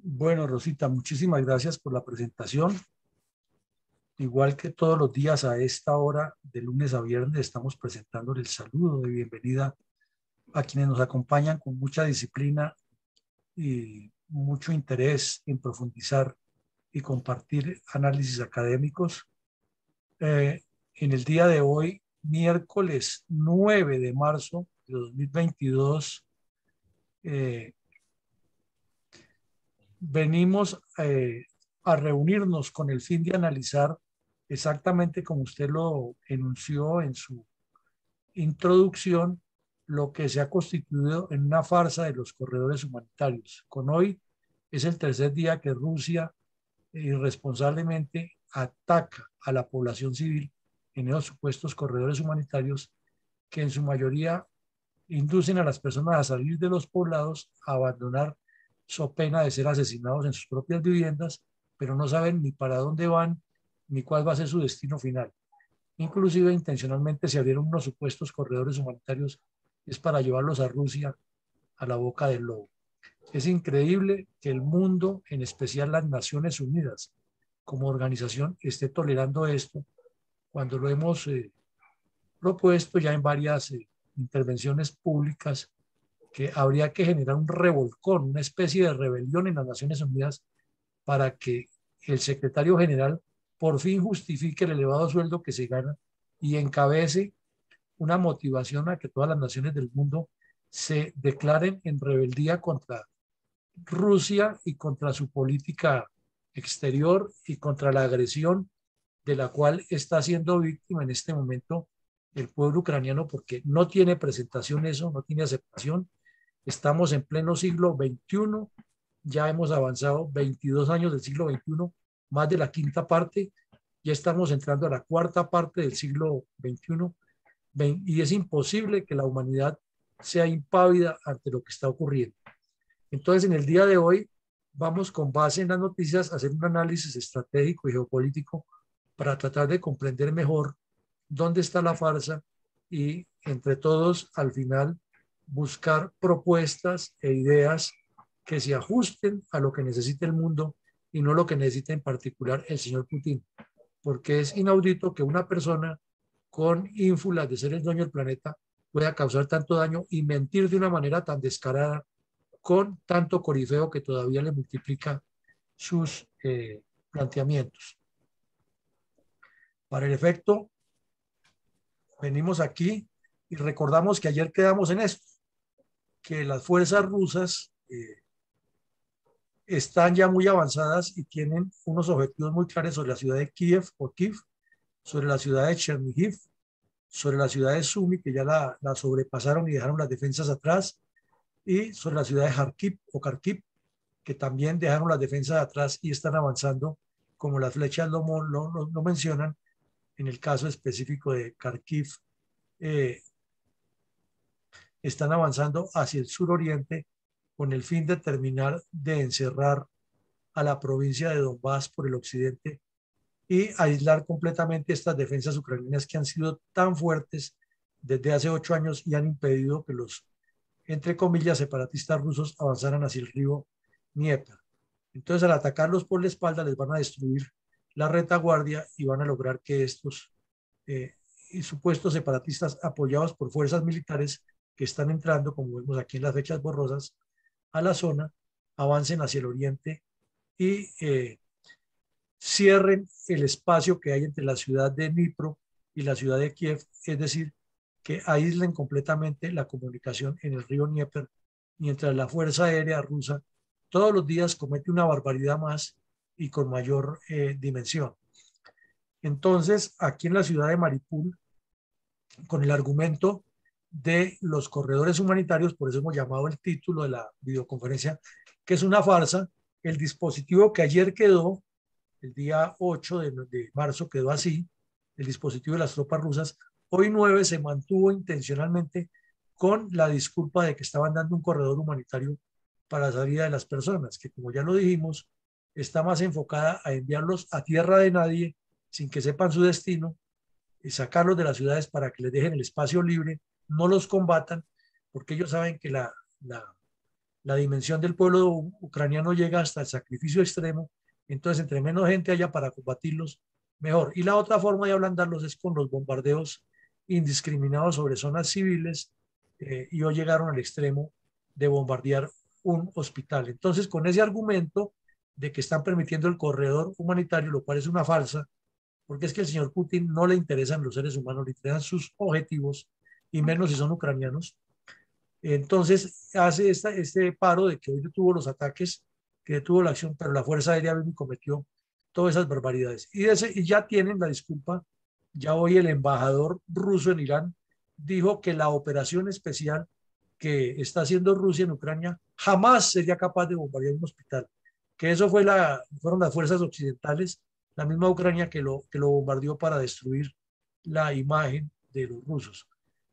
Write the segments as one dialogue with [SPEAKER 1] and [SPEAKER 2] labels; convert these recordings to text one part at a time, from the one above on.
[SPEAKER 1] Bueno, Rosita, muchísimas gracias por la presentación. Igual que todos los días a esta hora, de lunes a viernes, estamos presentando el saludo de bienvenida a quienes nos acompañan con mucha disciplina y mucho interés en profundizar y compartir análisis académicos. Eh, en el día de hoy, miércoles 9 de marzo de 2022, eh, venimos a reunirnos con el fin de analizar exactamente como usted lo enunció en su introducción, lo que se ha constituido en una farsa de los corredores humanitarios. Con hoy es el tercer día que Rusia irresponsablemente ataca a la población civil en esos supuestos corredores humanitarios que en su mayoría inducen a las personas a salir de los poblados, a abandonar so pena de ser asesinados en sus propias viviendas, pero no saben ni para dónde van ni cuál va a ser su destino final. Inclusive intencionalmente se abrieron unos supuestos corredores humanitarios es para llevarlos a Rusia a la boca del lobo. Es increíble que el mundo, en especial las Naciones Unidas, como organización, esté tolerando esto cuando lo hemos propuesto ya en varias intervenciones públicas que habría que generar un revolcón, una especie de rebelión en las Naciones Unidas para que el secretario general por fin justifique el elevado sueldo que se gana y encabece una motivación a que todas las naciones del mundo se declaren en rebeldía contra Rusia y contra su política exterior y contra la agresión de la cual está siendo víctima en este momento el pueblo ucraniano, porque no tiene presentación eso, no tiene aceptación. Estamos en pleno siglo XXI, ya hemos avanzado 22 años del siglo XXI, más de la quinta parte, ya estamos entrando a la cuarta parte del siglo XXI, y es imposible que la humanidad sea impávida ante lo que está ocurriendo. Entonces, en el día de hoy, vamos con base en las noticias a hacer un análisis estratégico y geopolítico para tratar de comprender mejor dónde está la farsa y entre todos, al final, buscar propuestas e ideas que se ajusten a lo que necesita el mundo y no lo que necesita en particular el señor Putin. Porque es inaudito que una persona con ínfulas de ser el dueño del planeta pueda causar tanto daño y mentir de una manera tan descarada con tanto corifeo que todavía le multiplica sus planteamientos. Para el efecto, venimos aquí y recordamos que ayer quedamos en esto, que las fuerzas rusas están ya muy avanzadas y tienen unos objetivos muy claros sobre la ciudad de Kiev o Kiev, sobre la ciudad de Chernihiv, sobre la ciudad de Sumi, que ya la sobrepasaron y dejaron las defensas atrás, y sobre la ciudad de Kharkiv o Kharkiv, que también dejaron las defensas atrás y están avanzando, como las flechas lo mencionan, en el caso específico de Kharkiv, eh, están avanzando hacia el suroriente con el fin de terminar de encerrar a la provincia de Donbass por el occidente y aislar completamente estas defensas ucranianas que han sido tan fuertes desde hace 8 años y han impedido que los, entre comillas, separatistas rusos avanzaran hacia el río Dnieper. Entonces, al atacarlos por la espalda, les van a destruir la retaguardia y van a lograr que estos eh, supuestos separatistas apoyados por fuerzas militares que están entrando, como vemos aquí en las fechas borrosas, a la zona, avancen hacia el oriente y cierren el espacio que hay entre la ciudad de Dnipro y la ciudad de Kiev, es decir, que aíslen completamente la comunicación en el río Dnieper, mientras la Fuerza Aérea Rusa todos los días comete una barbaridad más y con mayor dimensión. Entonces, aquí en la ciudad de Mariupol, con el argumento de los corredores humanitarios, por eso hemos llamado el título de la videoconferencia, que es una farsa, el dispositivo que ayer quedó, el día 8 de marzo quedó así, el dispositivo de las tropas rusas, hoy 9 se mantuvo intencionalmente con la disculpa de que estaban dando un corredor humanitario para la salida de las personas, que como ya lo dijimos, está más enfocada a enviarlos a tierra de nadie sin que sepan su destino y sacarlos de las ciudades para que les dejen el espacio libre, no los combatan, porque ellos saben que la dimensión del pueblo ucraniano llega hasta el sacrificio extremo, entonces entre menos gente haya para combatirlos, mejor. Y la otra forma de ablandarlos es con los bombardeos indiscriminados sobre zonas civiles, y hoy llegaron al extremo de bombardear un hospital. Entonces, con ese argumento de que están permitiendo el corredor humanitario, lo cual es una falsa, porque es que al señor Putin no le interesan los seres humanos, le interesan sus objetivos, y menos si son ucranianos. Entonces hace este paro de que hoy detuvo los ataques, que detuvo la acción, pero la Fuerza Aérea vino y cometió todas esas barbaridades. Y ya tienen la disculpa. Ya hoy el embajador ruso en Irán dijo que la operación especial que está haciendo Rusia en Ucrania jamás sería capaz de bombardear un hospital. Que eso fueron las fuerzas occidentales, la misma Ucrania que lo bombardeó para destruir la imagen de los rusos.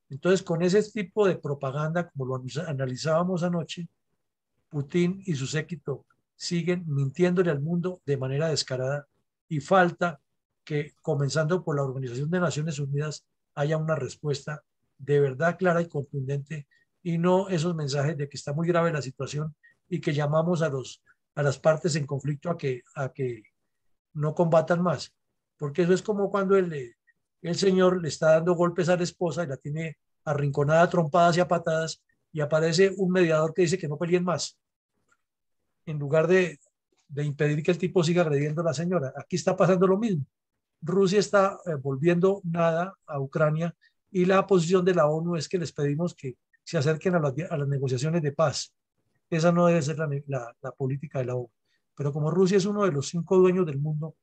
[SPEAKER 1] Entonces, con ese tipo de propaganda, como lo analizábamos anoche, Putin y su séquito siguen mintiéndole al mundo de manera descarada, y falta que, comenzando por la Organización de Naciones Unidas, haya una respuesta de verdad clara y contundente, y no esos mensajes de que está muy grave la situación y que llamamos a las partes en conflicto a que no combatan más. Porque eso es como cuando el señor le está dando golpes a la esposa y la tiene arrinconada, trompadas y a patadas, y aparece un mediador que dice que no peleen más, en lugar de impedir que el tipo siga agrediendo a la señora. Aquí está pasando lo mismo. Rusia está volviendo nada a Ucrania, y la posición de la ONU es que les pedimos que se acerquen a las negociaciones de paz. Esa no debe ser la política de la ONU. Pero como Rusia es uno de los 5 dueños del mundo,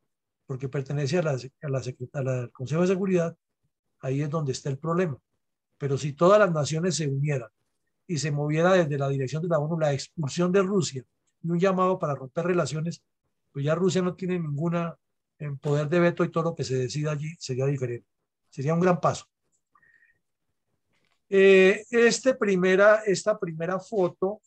[SPEAKER 1] porque pertenece al Consejo de Seguridad, ahí es donde está el problema. Pero si todas las naciones se unieran y se moviera desde la dirección de la ONU la expulsión de Rusia y un llamado para romper relaciones, pues ya Rusia no tiene ninguna en poder de veto, y todo lo que se decida allí sería diferente. Sería un gran paso. Esta primera foto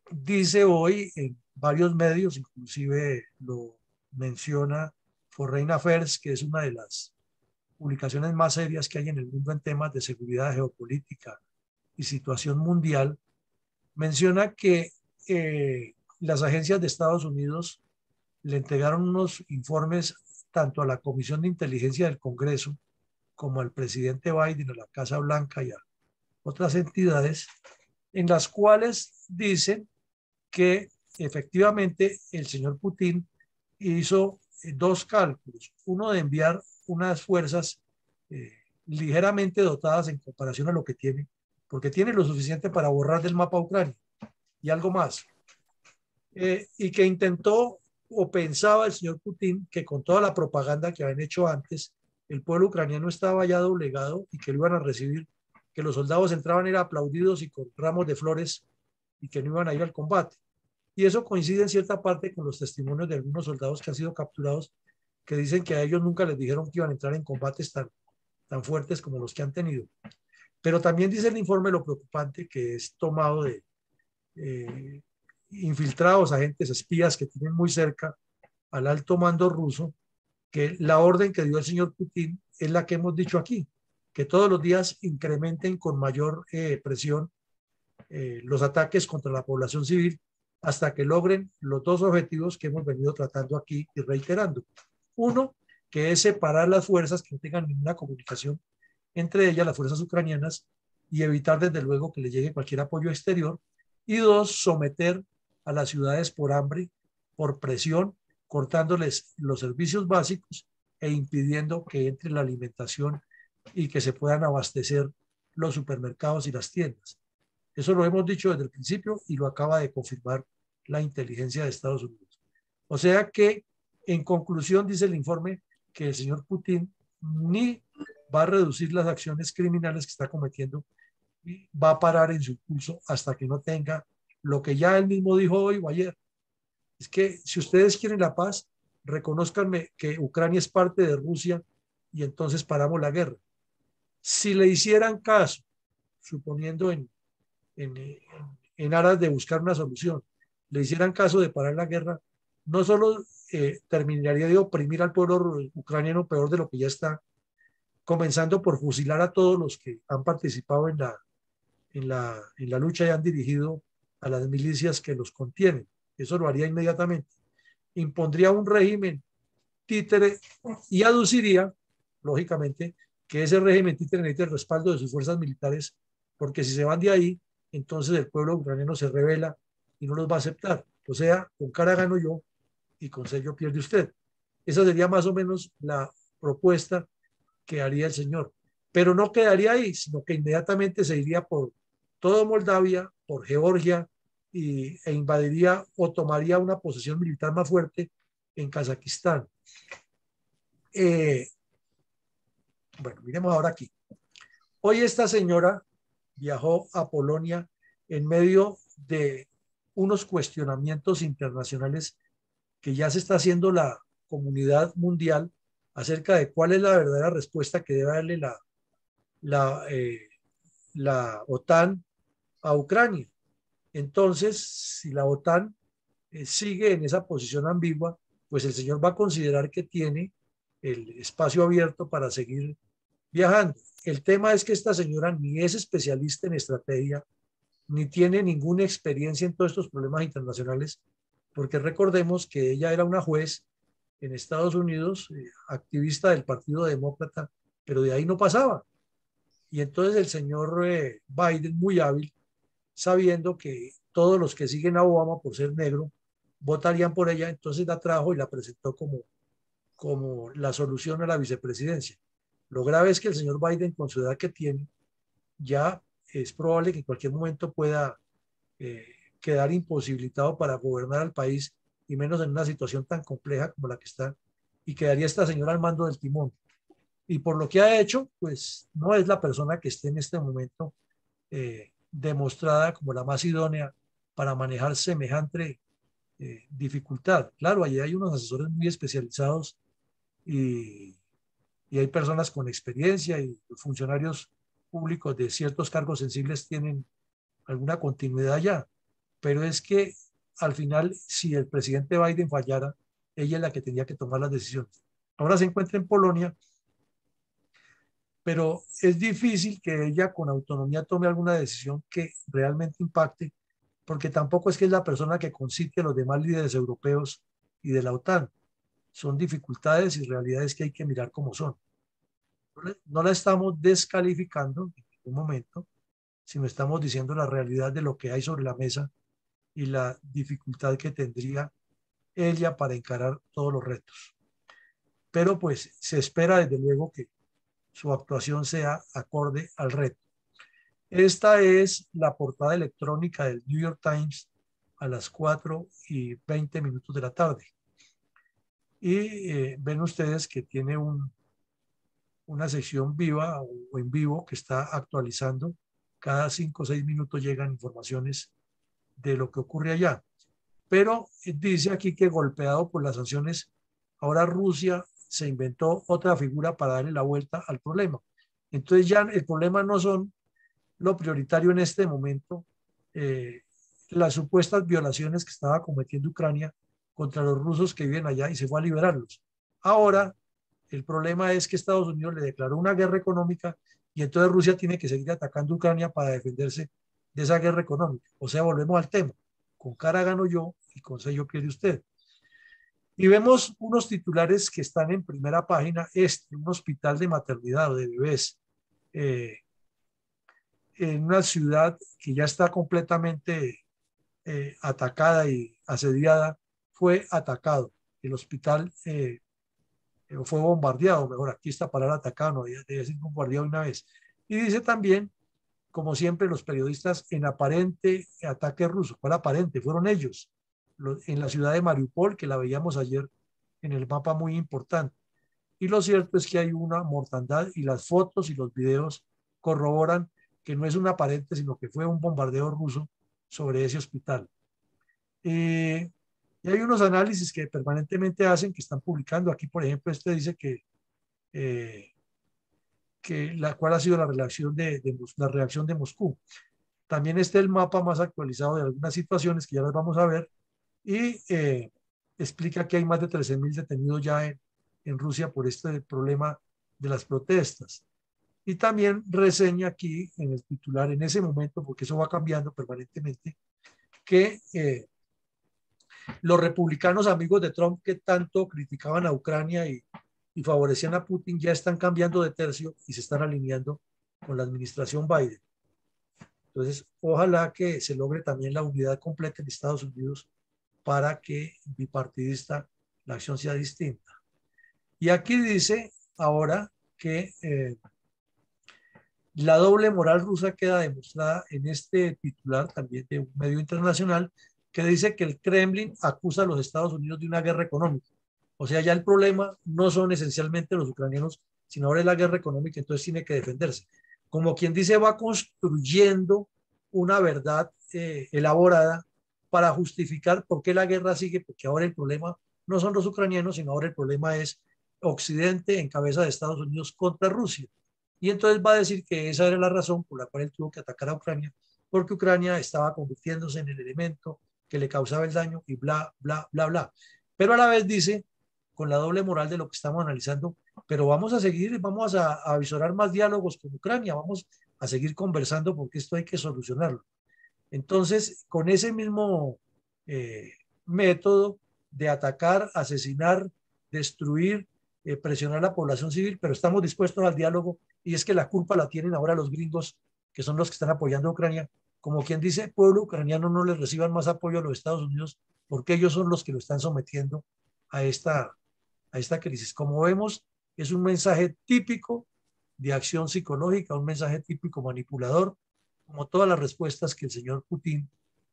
[SPEAKER 1] dice hoy en varios medios, inclusive lo menciona Foreign Affairs, que es una de las publicaciones más serias que hay en el mundo en temas de seguridad geopolítica y situación mundial, menciona que las agencias de Estados Unidos le entregaron unos informes tanto a la Comisión de Inteligencia del Congreso como al presidente Biden, a la Casa Blanca y a otras entidades, en las cuales dicen que efectivamente el señor Putin hizo dos cálculos: uno de enviar unas fuerzas eh, ligeramente dotadas en comparación a lo que tiene, porque tiene lo suficiente para borrar del mapa Ucrania y algo más, y que intentó, o pensaba el señor Putin, que con toda la propaganda que habían hecho antes, el pueblo ucraniano estaba ya doblegado y que lo iban a recibir, que los soldados entraban, eran aplaudidos y con ramos de flores, y que no iban a ir al combate. Y eso coincide en cierta parte con los testimonios de algunos soldados que han sido capturados, que dicen que a ellos nunca les dijeron que iban a entrar en combates tan fuertes como los que han tenido. Pero también dice el informe lo preocupante que es tomado de eh, infiltrados, agentes espías que tienen muy cerca al alto mando ruso, que la orden que dio el señor Putin es la que hemos dicho aquí, que todos los días incrementen con mayor presión los ataques contra la población civil, hasta que logren los dos objetivos que hemos venido tratando aquí y reiterando. Uno, que es separar las fuerzas, que no tengan ninguna comunicación entre ellas, las fuerzas ucranianas, y evitar desde luego que le llegue cualquier apoyo exterior. Y dos, someter a las ciudades por hambre, por presión, cortándoles los servicios básicos e impidiendo que entre la alimentación y que se puedan abastecer los supermercados y las tiendas. Eso lo hemos dicho desde el principio y lo acaba de confirmar la inteligencia de Estados Unidos. O sea que, en conclusión, dice el informe que el señor Putin ni va a reducir las acciones criminales que está cometiendo, y va a parar en su curso hasta que no tenga lo que ya él mismo dijo hoy o ayer. Es que si ustedes quieren la paz, reconozcanme que Ucrania es parte de Rusia, y entonces paramos la guerra. Si le hicieran caso, suponiendo en, en aras de buscar una solución, le hicieran caso de parar la guerra, no solo terminaría de oprimir al pueblo ucraniano peor de lo que ya está, comenzando por fusilar a todos los que han participado en la lucha y han dirigido a las milicias que los contienen. Eso lo haría inmediatamente. Impondría un régimen títere y aduciría, lógicamente, que ese régimen títere necesita el respaldo de sus fuerzas militares, porque si se van de ahí, entonces el pueblo ucraniano se revela y no los va a aceptar. O sea, con cara gano yo y con sello pierde usted. Esa sería más o menos la propuesta que haría el señor. Pero no quedaría ahí, sino que inmediatamente se iría por todo Moldavia, por Georgia, e invadiría o tomaría una posesión militar más fuerte en Kazajistán. Eh, bueno, miremos ahora aquí. Hoy esta señora viajó a Polonia en medio de unos cuestionamientos internacionales que ya se está haciendo la comunidad mundial acerca de cuál es la verdadera respuesta que debe darle la, eh, la OTAN a Ucrania. Entonces, si la OTAN sigue en esa posición ambigua, pues el señor va a considerar que tiene el espacio abierto para seguir viajando. El tema es que esta señora ni es especialista en estrategia, ni tiene ninguna experiencia en todos estos problemas internacionales, porque recordemos que ella era una juez en Estados Unidos, activista del Partido Demócrata, pero de ahí no pasaba. Y entonces el señor Biden, muy hábil, sabiendo que todos los que siguen a Obama por ser negro votarían por ella, entonces la trajo y la presentó como la solución a la vicepresidencia. Lo grave es que el señor Biden, con su edad que tiene, ya es probable que en cualquier momento pueda eh, quedar imposibilitado para gobernar al país, y menos en una situación tan compleja como la que está, y quedaría esta señora al mando del timón. Y por lo que ha hecho, pues no es la persona que esté en este momento demostrada como la más idónea para manejar semejante dificultad. Claro, allí hay unos asesores muy especializados y, y hay personas con experiencia, y los funcionarios públicos de ciertos cargos sensibles tienen alguna continuidad ya, pero es que al final, si el presidente Biden fallara, ella es la que tenía que tomar las decisiones. Ahora se encuentra en Polonia, pero es difícil que ella con autonomía tome alguna decisión que realmente impacte, porque tampoco es que es la persona que concite a los demás líderes europeos y de la OTAN. Son dificultades y realidades que hay que mirar como son. No la estamos descalificando en ningún momento, sino estamos diciendo la realidad de lo que hay sobre la mesa y la dificultad que tendría ella para encarar todos los retos. Pero pues se espera desde luego que su actuación sea acorde al reto. Esta es la portada electrónica del New York Times a las 4:20 de la tarde. Y ven ustedes que tiene una sección viva o en vivo que está actualizando. Cada 5 o 6 minutos llegan informaciones de lo que ocurre allá. Pero dice aquí que golpeado por las sanciones, ahora Rusia se inventó otra figura para darle la vuelta al problema. Entonces ya el problema no son lo prioritario en este momento, eh, las supuestas violaciones que estaba cometiendo Ucrania contra los rusos que viven allá, y se fue a liberarlos. Ahora el problema es que Estados Unidos le declaró una guerra económica, y entonces Rusia tiene que seguir atacando a Ucrania para defenderse de esa guerra económica. O sea, volvemos al tema. Con cara gano yo y con sello pierde usted. Y vemos unos titulares que están en primera página. Un hospital de maternidad o de bebés en una ciudad que ya está completamente atacada y asediada, fue atacado. El hospital fue bombardeado, mejor aquí está palabra atacado, no debe ser bombardeado una vez. Y dice también, como siempre, los periodistas en aparente ataque ruso. ¿Cuál aparente? Fueron ellos, en la ciudad de Mariupol, que la veíamos ayer en el mapa muy importante. Y lo cierto es que hay una mortandad, y las fotos y los videos corroboran que no es un aparente, sino que fue un bombardeo ruso sobre ese hospital. Y hay unos análisis que permanentemente hacen, que están publicando. Aquí, por ejemplo, este dice eh, cuál ha sido la reacción de Moscú. También está el mapa más actualizado de algunas situaciones que ya las vamos a ver, y explica que hay más de 13.000 detenidos ya en Rusia por este problema de las protestas. Y también reseña aquí en el titular, en ese momento, porque eso va cambiando permanentemente, que los republicanos amigos de Trump que tanto criticaban a Ucrania y favorecían a Putin ya están cambiando de tercio y se están alineando con la administración Biden. Entonces, ojalá que se logre también la unidad completa en Estados Unidos para que bipartidista la acción sea distinta. Y aquí dice ahora que la doble moral rusa queda demostrada en este titular también de un medio internacional que dice que el Kremlin acusa a los Estados Unidos de una guerra económica. O sea, ya el problema no son esencialmente los ucranianos, sino ahora es la guerra económica, entonces tiene que defenderse. Como quien dice, va construyendo una verdad elaborada para justificar por qué la guerra sigue, porque ahora el problema no son los ucranianos, sino ahora el problema es Occidente en cabeza de Estados Unidos contra Rusia. Y entonces va a decir que esa era la razón por la cual él tuvo que atacar a Ucrania, porque Ucrania estaba convirtiéndose en el elemento que le causaba el daño y bla, bla, bla, bla. Pero a la vez dice, con la doble moral de lo que estamos analizando, pero vamos a seguir, vamos a visorar más diálogos con Ucrania, vamos a seguir conversando porque esto hay que solucionarlo. Entonces, con ese mismo eh, método de atacar, asesinar, destruir, presionar a la población civil, pero estamos dispuestos al diálogo y es que la culpa la tienen ahora los gringos, que son los que están apoyando a Ucrania. Como quien dice, pueblo ucraniano no les reciban más apoyo a los Estados Unidos porque ellos son los que lo están sometiendo a esta crisis. Como vemos, es un mensaje típico de acción psicológica, un mensaje típico manipulador, como todas las respuestas que el señor Putin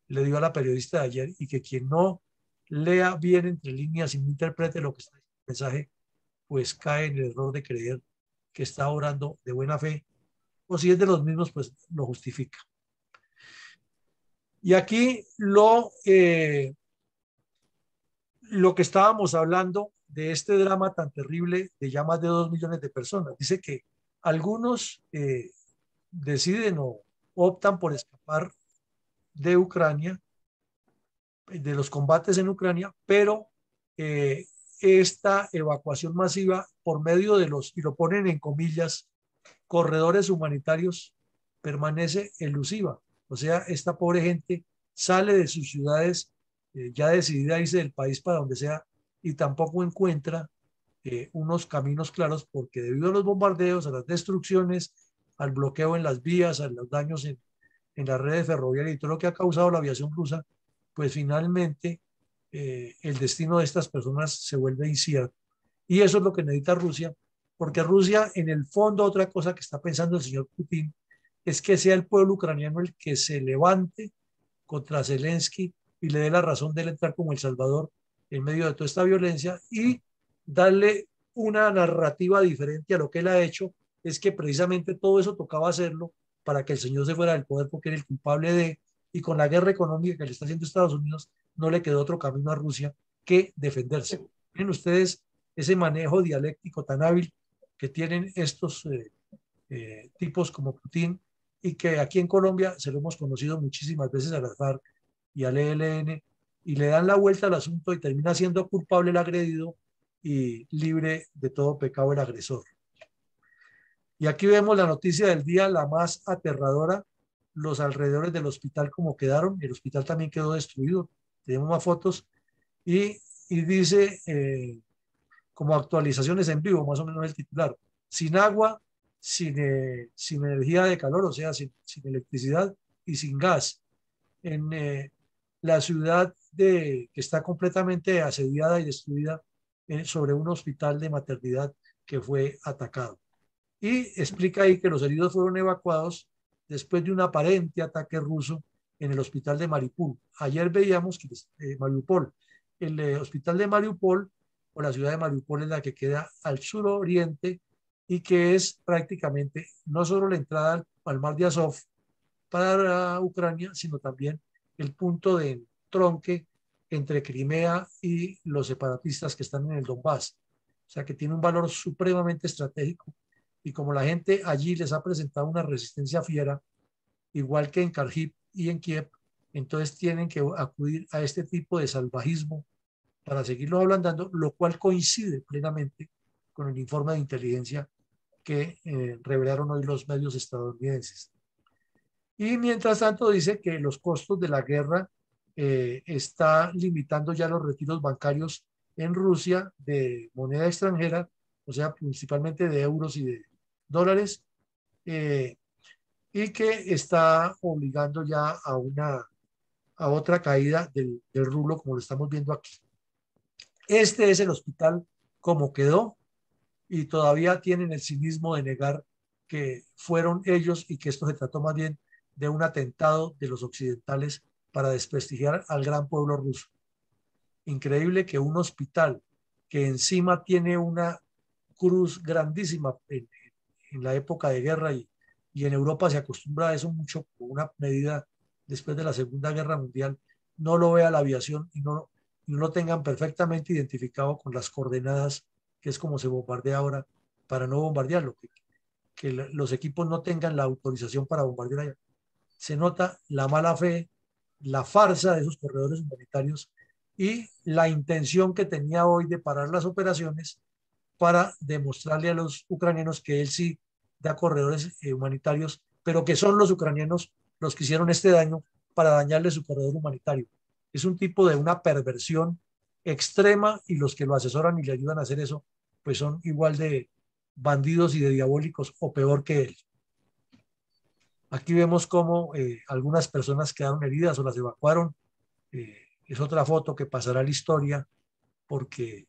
[SPEAKER 1] le dio a la periodista de ayer y que quien no lea bien entre líneas y no interprete lo que está en el mensaje, pues cae en el error de creer que está orando de buena fe, o si es de los mismos, pues lo justifica. Y aquí lo que estábamos hablando de este drama tan terrible de ya más de 2 millones de personas. Dice que algunos deciden o optan por escapar de Ucrania, de los combates en Ucrania, pero eh, esta evacuación masiva por medio de los, y lo ponen en comillas, corredores humanitarios, permanece elusiva. O sea, esta pobre gente sale de sus ciudades ya decidida a irse del país para donde sea y tampoco encuentra unos caminos claros porque debido a los bombardeos, a las destrucciones, al bloqueo en las vías, a los daños en las redes ferroviarias y todo lo que ha causado la aviación rusa, pues finalmente el destino de estas personas se vuelve incierto. Y eso es lo que necesita Rusia, porque Rusia, en el fondo, otra cosa que está pensando el señor Putin es que sea el pueblo ucraniano el que se levante contra Zelensky y le dé la razón de él entrar como El Salvador en medio de toda esta violencia y darle una narrativa diferente a lo que él ha hecho, es que precisamente todo eso tocaba hacerlo para que el señor se fuera del poder porque era el culpable de, y con la guerra económica que le está haciendo Estados Unidos, no le quedó otro camino a Rusia que defenderse. Miren ustedes ese manejo dialéctico tan hábil que tienen estos tipos como Putin y que aquí en Colombia se lo hemos conocido muchísimas veces a las FARC y al ELN y le dan la vuelta al asunto y termina siendo culpable el agredido y libre de todo pecado el agresor. Y aquí vemos la noticia del día, la más aterradora, los alrededores del hospital como quedaron, el hospital también quedó destruido, tenemos más fotos y dice como actualizaciones en vivo, más o menos el titular, sin agua, sin energía de calor, o sea, sin electricidad y sin gas. En la ciudad que está completamente asediada y destruida sobre un hospital de maternidad que fue atacado. Y explica ahí que los heridos fueron evacuados después de un aparente ataque ruso en el hospital de Mariupol. Ayer veíamos que Mariupol, el hospital de Mariupol o la ciudad de Mariupol es la que queda al suroriente y que es prácticamente no solo la entrada al mar de Azov para Ucrania, sino también el punto de tronque entre Crimea y los separatistas que están en el Donbass. O sea que tiene un valor supremamente estratégico y como la gente allí les ha presentado una resistencia fiera, igual que en Kharkiv y en Kiev, entonces tienen que acudir a este tipo de salvajismo para seguirlo ablandando, lo cual coincide plenamente con el informe de inteligencia que revelaron hoy los medios estadounidenses. Y mientras tanto dice que los costos de la guerra está limitando ya los retiros bancarios en Rusia de moneda extranjera, o sea, principalmente de euros y de dólares, eh, y que está obligando ya a otra caída del rublo, como lo estamos viendo aquí. Este es el hospital como quedó y todavía tienen el cinismo de negar que fueron ellos y que esto se trató más bien de un atentado de los occidentales para desprestigiar al gran pueblo ruso. Increíble que un hospital que encima tiene una cruz grandísima en la época de guerra y en Europa se acostumbra a eso mucho como una medida después de la Segunda Guerra Mundial, no lo vea la aviación y no lo tengan perfectamente identificado con las coordenadas, que es como se bombardea ahora, para no bombardearlo, que los equipos no tengan la autorización para bombardear allá. Se nota la mala fe, la farsa de esos corredores humanitarios y la intención que tenía hoy de parar las operaciones para demostrarle a los ucranianos que él sí da corredores humanitarios, pero que son los ucranianos los que hicieron este daño para dañarle su corredor humanitario. Es un tipo de una perversión extrema y los que lo asesoran y le ayudan a hacer eso, pues son igual de bandidos y de diabólicos o peor que él. Aquí vemos cómo algunas personas quedaron heridas o las evacuaron. Es otra foto que pasará a la historia porque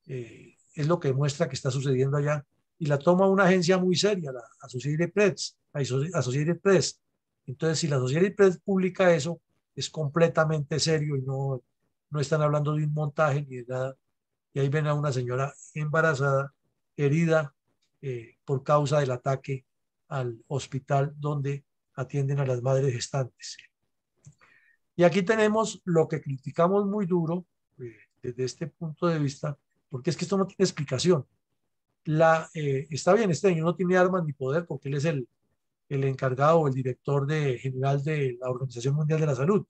[SPEAKER 1] es lo que muestra que está sucediendo allá. Y la toma una agencia muy seria, la Associated Press. Associated Press. Entonces, si la Associated Press publica eso, es completamente serio y no están hablando de un montaje ni de nada. Y ahí ven a una señora embarazada, herida por causa del ataque al hospital donde atienden a las madres gestantes. Y aquí tenemos lo que criticamos muy duro desde este punto de vista, porque es que esto no tiene explicación. Está bien, este señor no tiene armas ni poder porque él es el encargado o el director general de la Organización Mundial de la Salud.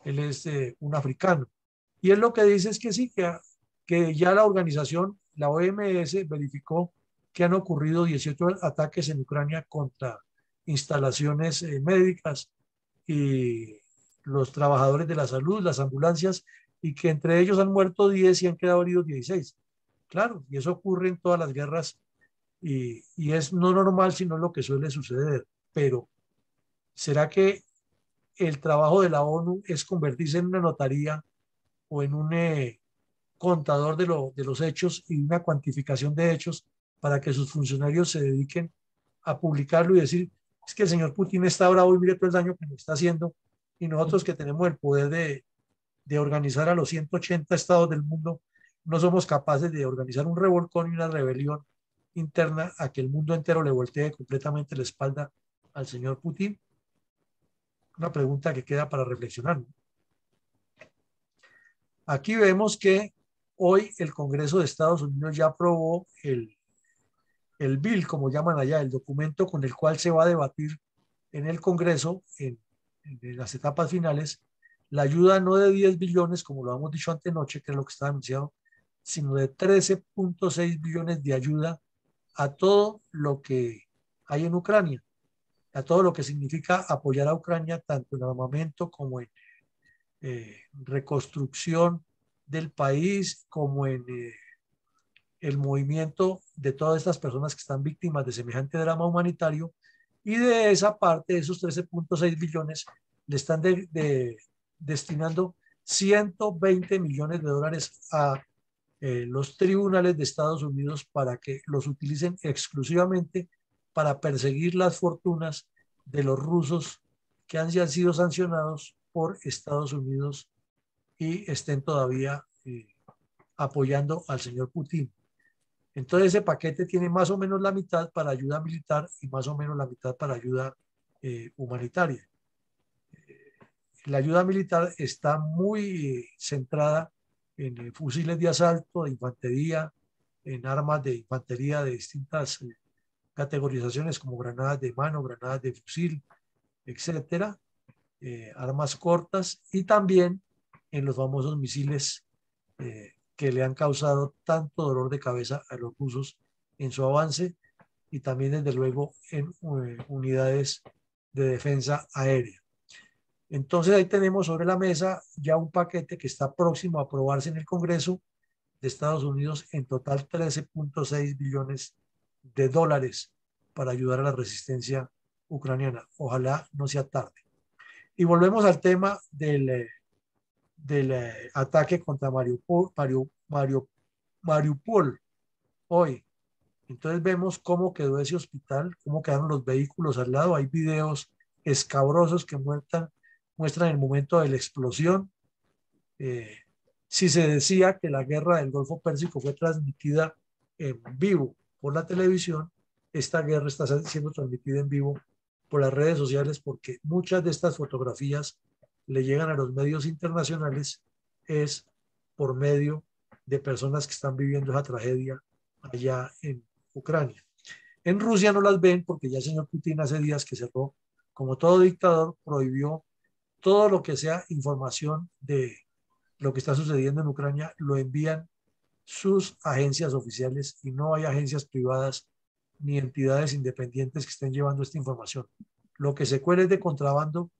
[SPEAKER 1] Él es un africano. Y él lo que dice es que sí, que ya la organización, la OMS, verificó que han ocurrido 18 ataques en Ucrania contra instalaciones médicas y los trabajadores de la salud, las ambulancias, y que entre ellos han muerto 10 y han quedado heridos 16. Claro, y eso ocurre en todas las guerras y es no normal, sino lo que suele suceder. Pero, ¿será que el trabajo de la ONU es convertirse en una notaría o en un contador de los hechos y una cuantificación de hechos para que sus funcionarios se dediquen a publicarlo y decir, es que el señor Putin está bravo y mire todo el daño que nos está haciendo y nosotros que tenemos el poder de organizar a los 180 estados del mundo, no somos capaces de organizar un revolcón y una rebelión interna a que el mundo entero le voltee completamente la espalda al señor Putin? Una pregunta que queda para reflexionar, ¿no? Aquí vemos que hoy el Congreso de Estados Unidos ya aprobó el bill, como llaman allá, el documento con el cual se va a debatir en el Congreso en las etapas finales, la ayuda no de 10 billones, como lo hemos dicho antenoche, que es lo que está anunciado, sino de 13.6 billones de ayuda a todo lo que hay en Ucrania, a todo lo que significa apoyar a Ucrania tanto en armamento como en reconstrucción del país, como en el movimiento de todas estas personas que están víctimas de semejante drama humanitario. Y de esa parte, de esos 13.6 billones, le están destinando 120 millones de dólares a los tribunales de Estados Unidos para que los utilicen exclusivamente para perseguir las fortunas de los rusos que han ya sido sancionados por Estados Unidos y estén todavía apoyando al señor Putin. Entonces ese paquete tiene más o menos la mitad para ayuda militar y más o menos la mitad para ayuda humanitaria. La ayuda militar está muy centrada en fusiles de asalto, de infantería, en armas de infantería de distintas categorizaciones como granadas de mano, granadas de fusil, etcétera, armas cortas y también en los famosos misiles que le han causado tanto dolor de cabeza a los rusos en su avance y también desde luego en unidades de defensa aérea. Entonces ahí tenemos sobre la mesa ya un paquete que está próximo a aprobarse en el Congreso de Estados Unidos, en total 13.6 billones de dólares para ayudar a la resistencia ucraniana. Ojalá no sea tarde. Y volvemos al tema del ataque contra Mariupol hoy. Entonces vemos cómo quedó ese hospital, cómo quedaron los vehículos al lado. Hay videos escabrosos que muestran el momento de la explosión. Eh, si se decía que la guerra del Golfo Pérsico fue transmitida en vivo por la televisión, esta guerra está siendo transmitida en vivo por las redes sociales, porque muchas de estas fotografías le llegan a los medios internacionales es por medio de personas que están viviendo esa tragedia allá en Ucrania. En Rusia no las ven porque ya el señor Putin hace días que cerró, como todo dictador, prohibió todo lo que sea información de lo que está sucediendo en Ucrania, lo envían sus agencias oficiales y no hay agencias privadas ni entidades independientes que estén llevando esta información. Lo que se cuela es de contrabando,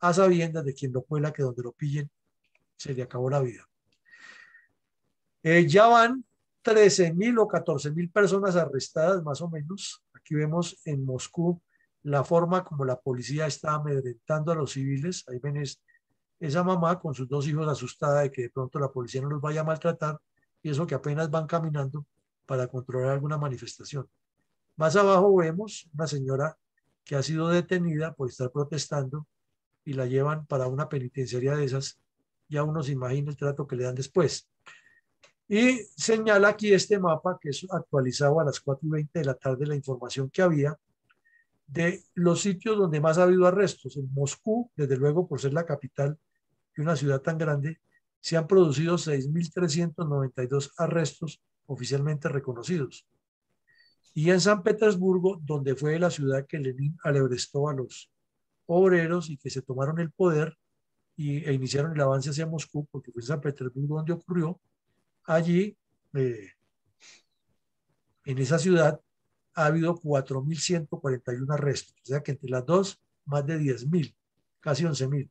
[SPEAKER 1] a sabiendas de quien lo cuela, que donde lo pillen se le acabó la vida. Ya van 13.000 o 14.000 personas arrestadas más o menos. Aquí vemos en Moscú la forma como la policía está amedrentando a los civiles. Ahí ven esa mamá con sus dos hijos asustada de que de pronto la policía no los vaya a maltratar, y eso que apenas van caminando para controlar alguna manifestación. Más abajo vemos una señora que ha sido detenida por estar protestando y la llevan para una penitenciaría de esas. Ya uno se imagina el trato que le dan después. Y señala aquí este mapa, que es actualizado a las 4:20 de la tarde, la información que había de los sitios donde más ha habido arrestos. En Moscú, desde luego por ser la capital de una ciudad tan grande, se han producido 6.392 arrestos oficialmente reconocidos. Y en San Petersburgo, donde fue la ciudad que Lenin alebrestó a los obreros y que se tomaron el poder e iniciaron el avance hacia Moscú, porque fue en San Petersburgo donde ocurrió, allí, en esa ciudad, ha habido 4.141 arrestos, o sea que entre las dos, más de 10.000, casi 11.000.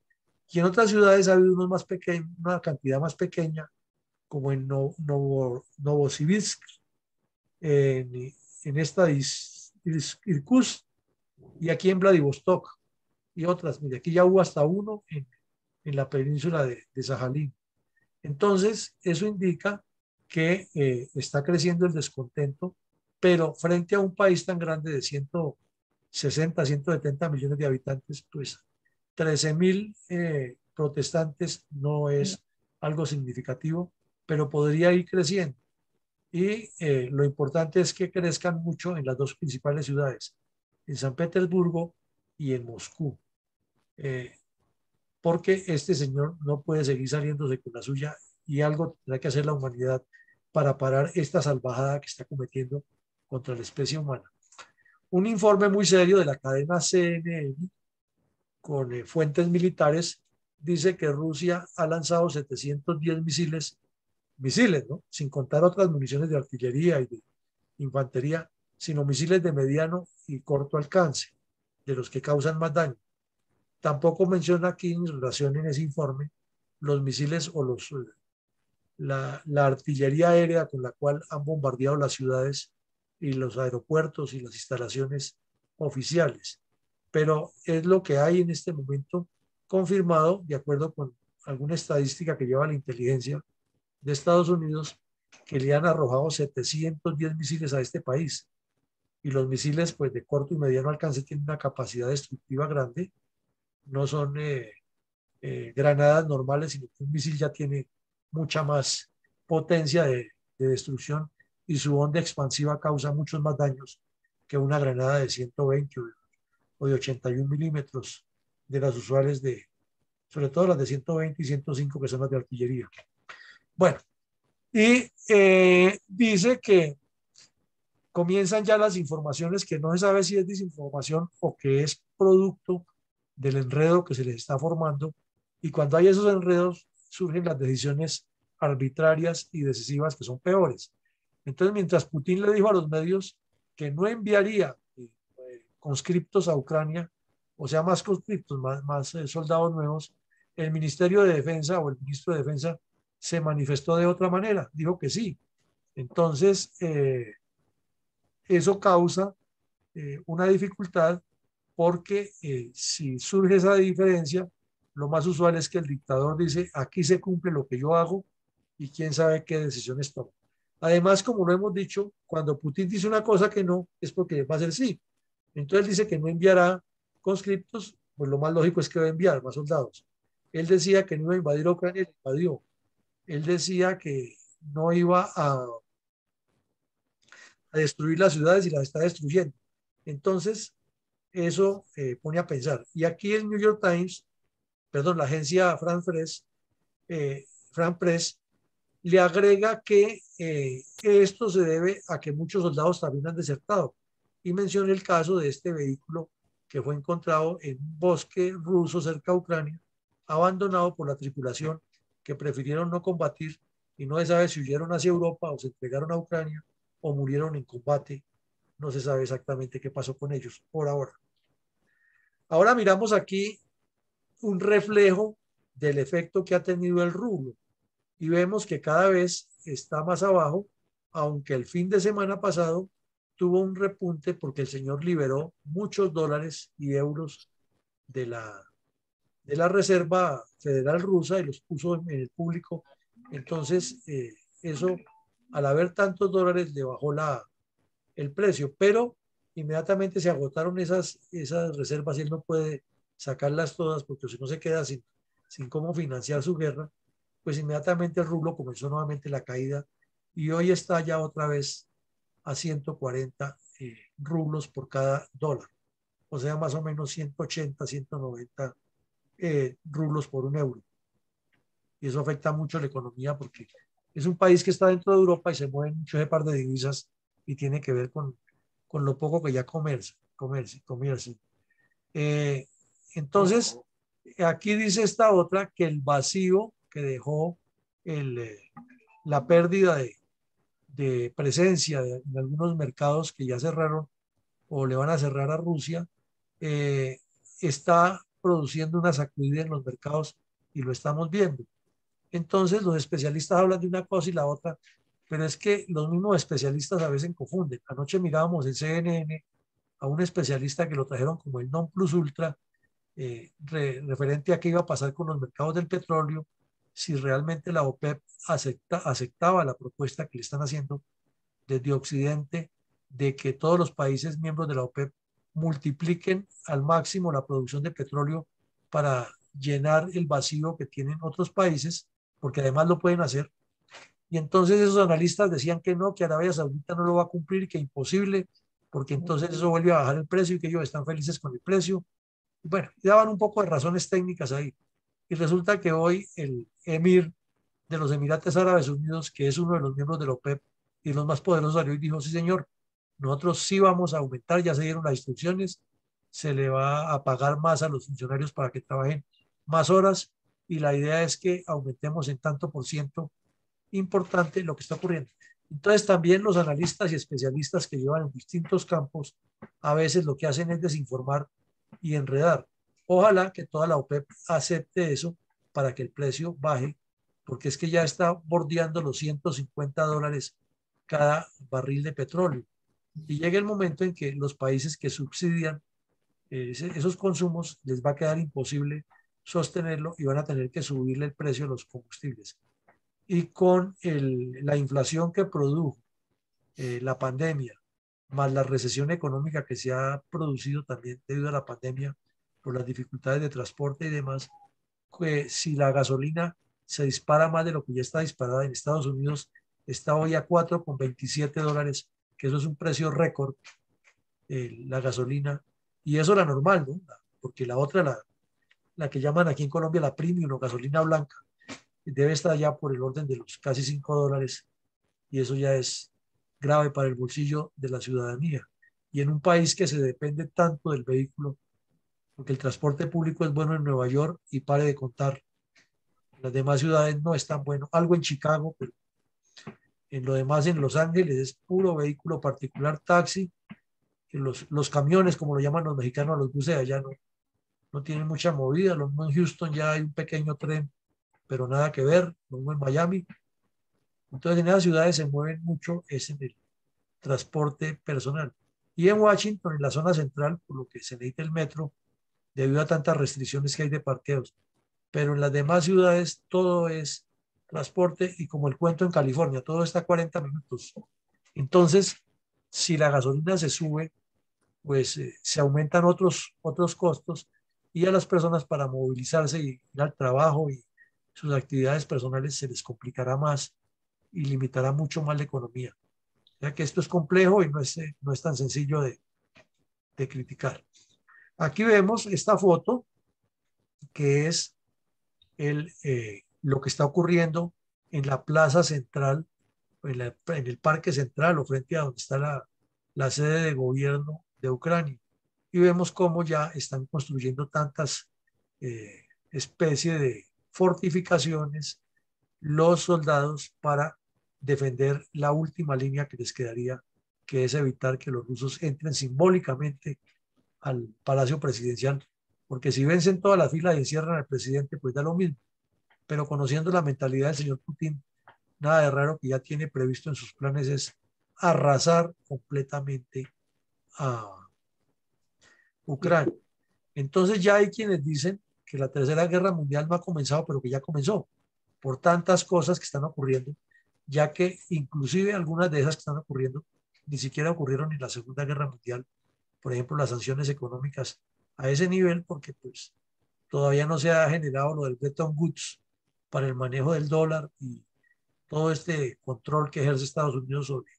[SPEAKER 1] Y en otras ciudades ha habido unos más pequeños, una cantidad más pequeña, como en Novosibirsk, en esta Irkutsk, y aquí en Vladivostok, y otras. Mire, aquí ya hubo hasta uno en la península de Sajalín. Entonces, eso indica que está creciendo el descontento, pero frente a un país tan grande de 160, 170 millones de habitantes, pues 13.000 protestantes no es algo significativo, pero podría ir creciendo. Y lo importante es que crezcan mucho en las dos principales ciudades, en San Petersburgo y en Moscú, eh, porque este señor no puede seguir saliéndose con la suya, y algo tendrá que hacer la humanidad para parar esta salvajada que está cometiendo contra la especie humana. Un informe muy serio de la cadena CNN con fuentes militares dice que Rusia ha lanzado 710 misiles, ¿no? Sin contar otras municiones de artillería y de infantería, sino misiles de mediano y corto alcance, de los que causan más daño. Tampoco menciona aquí en relación en ese informe los misiles o la artillería aérea con la cual han bombardeado las ciudades y los aeropuertos y las instalaciones oficiales. Pero es lo que hay en este momento confirmado, de acuerdo con alguna estadística que lleva la inteligencia de Estados Unidos, que le han arrojado 710 misiles a este país. Y los misiles, pues, de corto y mediano alcance tienen una capacidad destructiva grande. No son granadas normales, sino que un misil ya tiene mucha más potencia de destrucción, y su onda expansiva causa muchos más daños que una granada de 120 o de 81 milímetros de las usuales, sobre todo las de 120 y 105, que son las de artillería. Bueno, y dice que comienzan ya las informaciones que no se sabe si es desinformación o que es producto del enredo que se les está formando, y cuando hay esos enredos surgen las decisiones arbitrarias y decisivas que son peores. Entonces, mientras Putin le dijo a los medios que no enviaría conscriptos a Ucrania o sea, más conscriptos, más soldados nuevos, el Ministerio de Defensa o el ministro de Defensa se manifestó de otra manera, dijo que sí. Entonces, eso causa una dificultad porque si surge esa diferencia, lo más usual es que el dictador dice, aquí se cumple lo que yo hago y quién sabe qué decisiones toma. Además, como lo hemos dicho, cuando Putin dice una cosa que no, es porque va a ser sí. Entonces dice que no enviará conscriptos, pues lo más lógico es que va a enviar más soldados. Él decía que no iba a invadir Ucrania, le invadió. Él decía que no iba a destruir las ciudades y las está destruyendo. Entonces, eso pone a pensar. Y aquí el New York Times, perdón, la agencia France Press, le agrega que esto se debe a que muchos soldados también han desertado. Y menciona el caso de este vehículo que fue encontrado en un bosque ruso cerca de Ucrania, abandonado por la tripulación que prefirieron no combatir y no se sabe si huyeron hacia Europa o se entregaron a Ucrania o murieron en combate. No se sabe exactamente qué pasó con ellos por ahora. Ahora miramos aquí un reflejo del efecto que ha tenido el rublo y vemos que cada vez está más abajo, aunque el fin de semana pasado tuvo un repunte porque el señor liberó muchos dólares y euros de la Reserva Federal Rusa y los puso en el público. Entonces, eso, al haber tantos dólares, le bajó el precio, pero inmediatamente se agotaron esas reservas y él no puede sacarlas todas porque si no se queda sin cómo financiar su guerra, pues inmediatamente el rublo comenzó nuevamente la caída y hoy está ya otra vez a 140 rublos por cada dólar, o sea, más o menos 180, 190 rublos por un euro. Y eso afecta mucho a la economía porque es un país que está dentro de Europa y se mueve mucho ese par de divisas y tiene que ver con lo poco que ya comerse. Eh, entonces, aquí dice esta otra que el vacío que dejó el, la pérdida de presencia en algunos mercados que ya cerraron o le van a cerrar a Rusia, eh, está produciendo una sacudida en los mercados y lo estamos viendo. Entonces, los especialistas hablan de una cosa y la otra, pero es que los mismos especialistas a veces confunden. Anoche mirábamos en CNN a un especialista que lo trajeron como el non plus ultra, referente a qué iba a pasar con los mercados del petróleo, si realmente la OPEP aceptaba la propuesta que le están haciendo desde Occidente de que todos los países miembros de la OPEP multipliquen al máximo la producción de petróleo para llenar el vacío que tienen otros países, porque además lo pueden hacer. Y entonces esos analistas decían que no, que Arabia Saudita no lo va a cumplir, que imposible, porque entonces eso vuelve a bajar el precio y que ellos están felices con el precio. Bueno, daban un poco de razones técnicas ahí. Y resulta que hoy el emir de los Emiratos Árabes Unidos, que es uno de los miembros de la OPEP y los más poderosos, salió y dijo, sí señor, nosotros sí vamos a aumentar, ya se dieron las instrucciones, se le va a pagar más a los funcionarios para que trabajen más horas y la idea es que aumentemos en tanto por ciento importante lo que está ocurriendo. Entonces también los analistas y especialistas que llevan en distintos campos a veces lo que hacen es desinformar y enredar. Ojalá que toda la OPEP acepte eso para que el precio baje, porque es que ya está bordeando los $150 cada barril de petróleo. Y llega el momento en que los países que subsidian esos consumos les va a quedar imposible sostenerlo y van a tener que subirle el precio de los combustibles. Y con la inflación que produjo la pandemia, más la recesión económica que se ha producido también debido a la pandemia por las dificultades de transporte y demás, que si la gasolina se dispara más de lo que ya está disparada en Estados Unidos, está hoy a $4,27, que eso es un precio récord, la gasolina, y eso la normal, ¿no? Porque la otra, la que llaman aquí en Colombia la premium o gasolina blanca, debe estar ya por el orden de los casi $5 y eso ya es grave para el bolsillo de la ciudadanía. Y en un país que se depende tanto del vehículo, porque el transporte público es bueno en Nueva York y pare de contar, en las demás ciudades no es tan bueno. Algo en Chicago, pero en lo demás en Los Ángeles es puro vehículo particular, taxi, los camiones, como lo llaman los mexicanos, los buses de allá, ¿no? no tienen mucha movida. Lo mismo en Houston ya hay un pequeño tren, pero nada que ver, lo mismo en Miami. Entonces en esas ciudades se mueven mucho es en el transporte personal. Y en Washington, en la zona central, por lo que se necesita el metro, debido a tantas restricciones que hay de parqueos. Pero en las demás ciudades todo es transporte y como el cuento en California, todo está a 40 minutos. Entonces, si la gasolina se sube, pues se aumentan otros costos y a las personas para movilizarse y ir al trabajo y sus actividades personales se les complicará más y limitará mucho más la economía. O sea que esto es complejo y no es tan sencillo de criticar. Aquí vemos esta foto que es lo que está ocurriendo en la plaza central, en el parque central o frente a donde está la sede de gobierno de Ucrania. Y vemos cómo ya están construyendo tantas especies de fortificaciones los soldados para defender la última línea que les quedaría, que es evitar que los rusos entren simbólicamente al Palacio Presidencial, porque si vencen toda la fila y encierran al presidente, pues da lo mismo. Pero conociendo la mentalidad del señor Putin, nada de raro que ya tiene previsto en sus planes es arrasar completamente a Ucrania. Entonces ya hay quienes dicen que la Tercera Guerra Mundial no ha comenzado, pero que ya comenzó por tantas cosas que están ocurriendo, ya que inclusive algunas de esas que están ocurriendo ni siquiera ocurrieron en la Segunda Guerra Mundial. Por ejemplo, las sanciones económicas a ese nivel, porque pues todavía no se ha generado lo del Bretton Woods para el manejo del dólar y todo este control que ejerce Estados Unidos sobre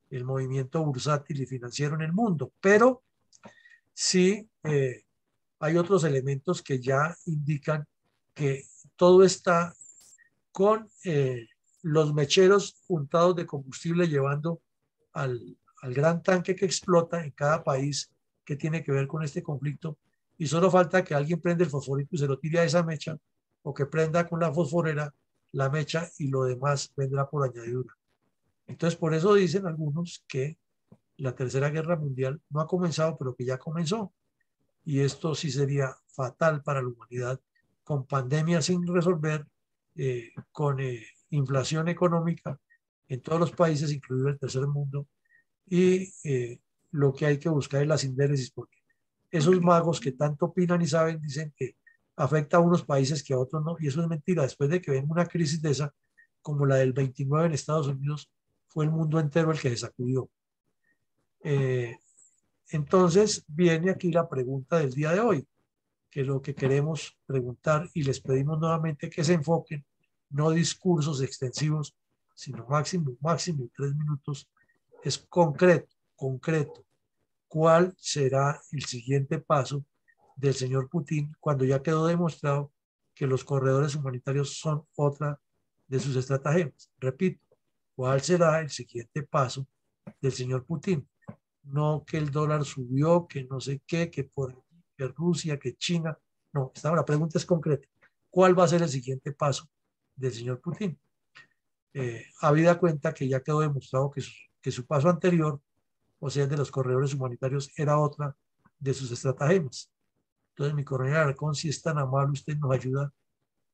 [SPEAKER 1] el movimiento bursátil y financiero en el mundo. Pero sí hay otros elementos que ya indican que todo está con los mecheros untados de combustible llevando al gran tanque que explota en cada país que tiene que ver con este conflicto. Y solo falta que alguien prenda el fosforito y se lo tire a esa mecha, o que prenda con la fosforera la mecha y lo demás vendrá por añadidura. Entonces, por eso dicen algunos que la Tercera Guerra Mundial no ha comenzado, pero que ya comenzó. Y esto sí sería fatal para la humanidad, con pandemias sin resolver, con inflación económica en todos los países, incluido el tercer mundo, y lo que hay que buscar es la sindéresis, porque esos magos que tanto opinan y saben dicen que afecta a unos países que a otros no, y eso es mentira. Después de que venga una crisis de esa, como la del 29 en Estados Unidos, fue el mundo entero el que se sacudió. Eh, entonces viene aquí la pregunta del día de hoy, que es lo que queremos preguntar y les pedimos nuevamente que se enfoquen, no discursos extensivos, sino máximo 3 minutos, es concreto, concreto. ¿Cuál será el siguiente paso del señor Putin cuando ya quedó demostrado que los corredores humanitarios son otra de sus estratagemas? Repito, ¿cuál será el siguiente paso del señor Putin? No que el dólar subió, que no sé qué, que por que Rusia, que China. No, la pregunta es concreta. ¿Cuál va a ser el siguiente paso del señor Putin? Habida cuenta que ya quedó demostrado que su paso anterior, o sea, el de los corredores humanitarios, era otra de sus estratagemas. Entonces, mi coronel Alarcón, si es tan amable, usted nos ayuda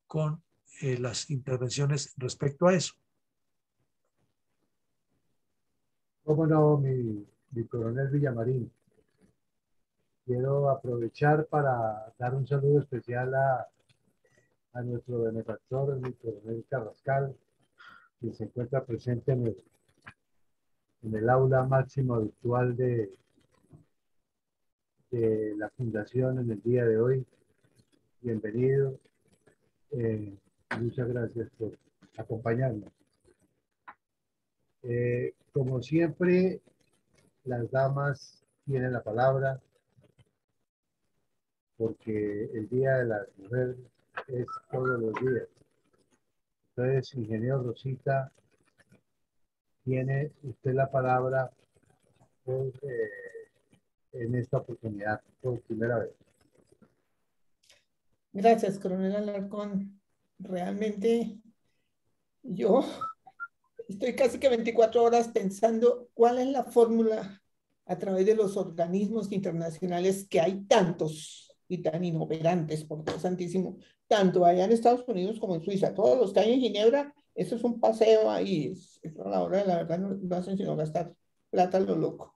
[SPEAKER 1] con las intervenciones respecto a eso.
[SPEAKER 2] ¿Cómo no, mi coronel Villamarín? Quiero aprovechar para dar un saludo especial a nuestro benefactor, el coronel Carrascal, que se encuentra presente en el aula máxima virtual de la Fundación en el día de hoy. Bienvenido. Muchas gracias por acompañarnos. Como siempre, las damas tienen la palabra porque el Día de la Mujer es todos los días. Entonces, ingeniero Rosita, tiene usted la palabra por, en esta oportunidad, por primera vez.
[SPEAKER 3] Gracias, coronel Alarcón. Realmente yo estoy casi que 24 horas pensando cuál es la fórmula a través de los organismos internacionales, que hay tantos, y tan inoperantes, por Dios santísimo, tanto allá en Estados Unidos como en Suiza. Todos los que hay en Ginebra, eso es un paseo ahí, a la hora de la verdad no hacen sino gastar plata a lo loco.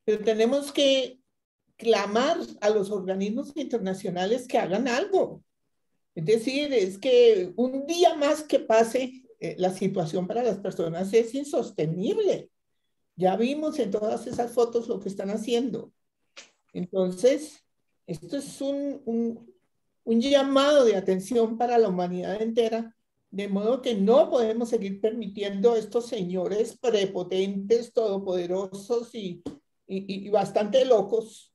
[SPEAKER 3] Pero tenemos que clamar a los organismos internacionales que hagan algo. Es decir, es que un día más que pase, la situación para las personas es insostenible. Ya vimos en todas esas fotos lo que están haciendo. Entonces, esto es un llamado de atención para la humanidad entera, de modo que no podemos seguir permitiendo a estos señores prepotentes, todopoderosos y bastante locos,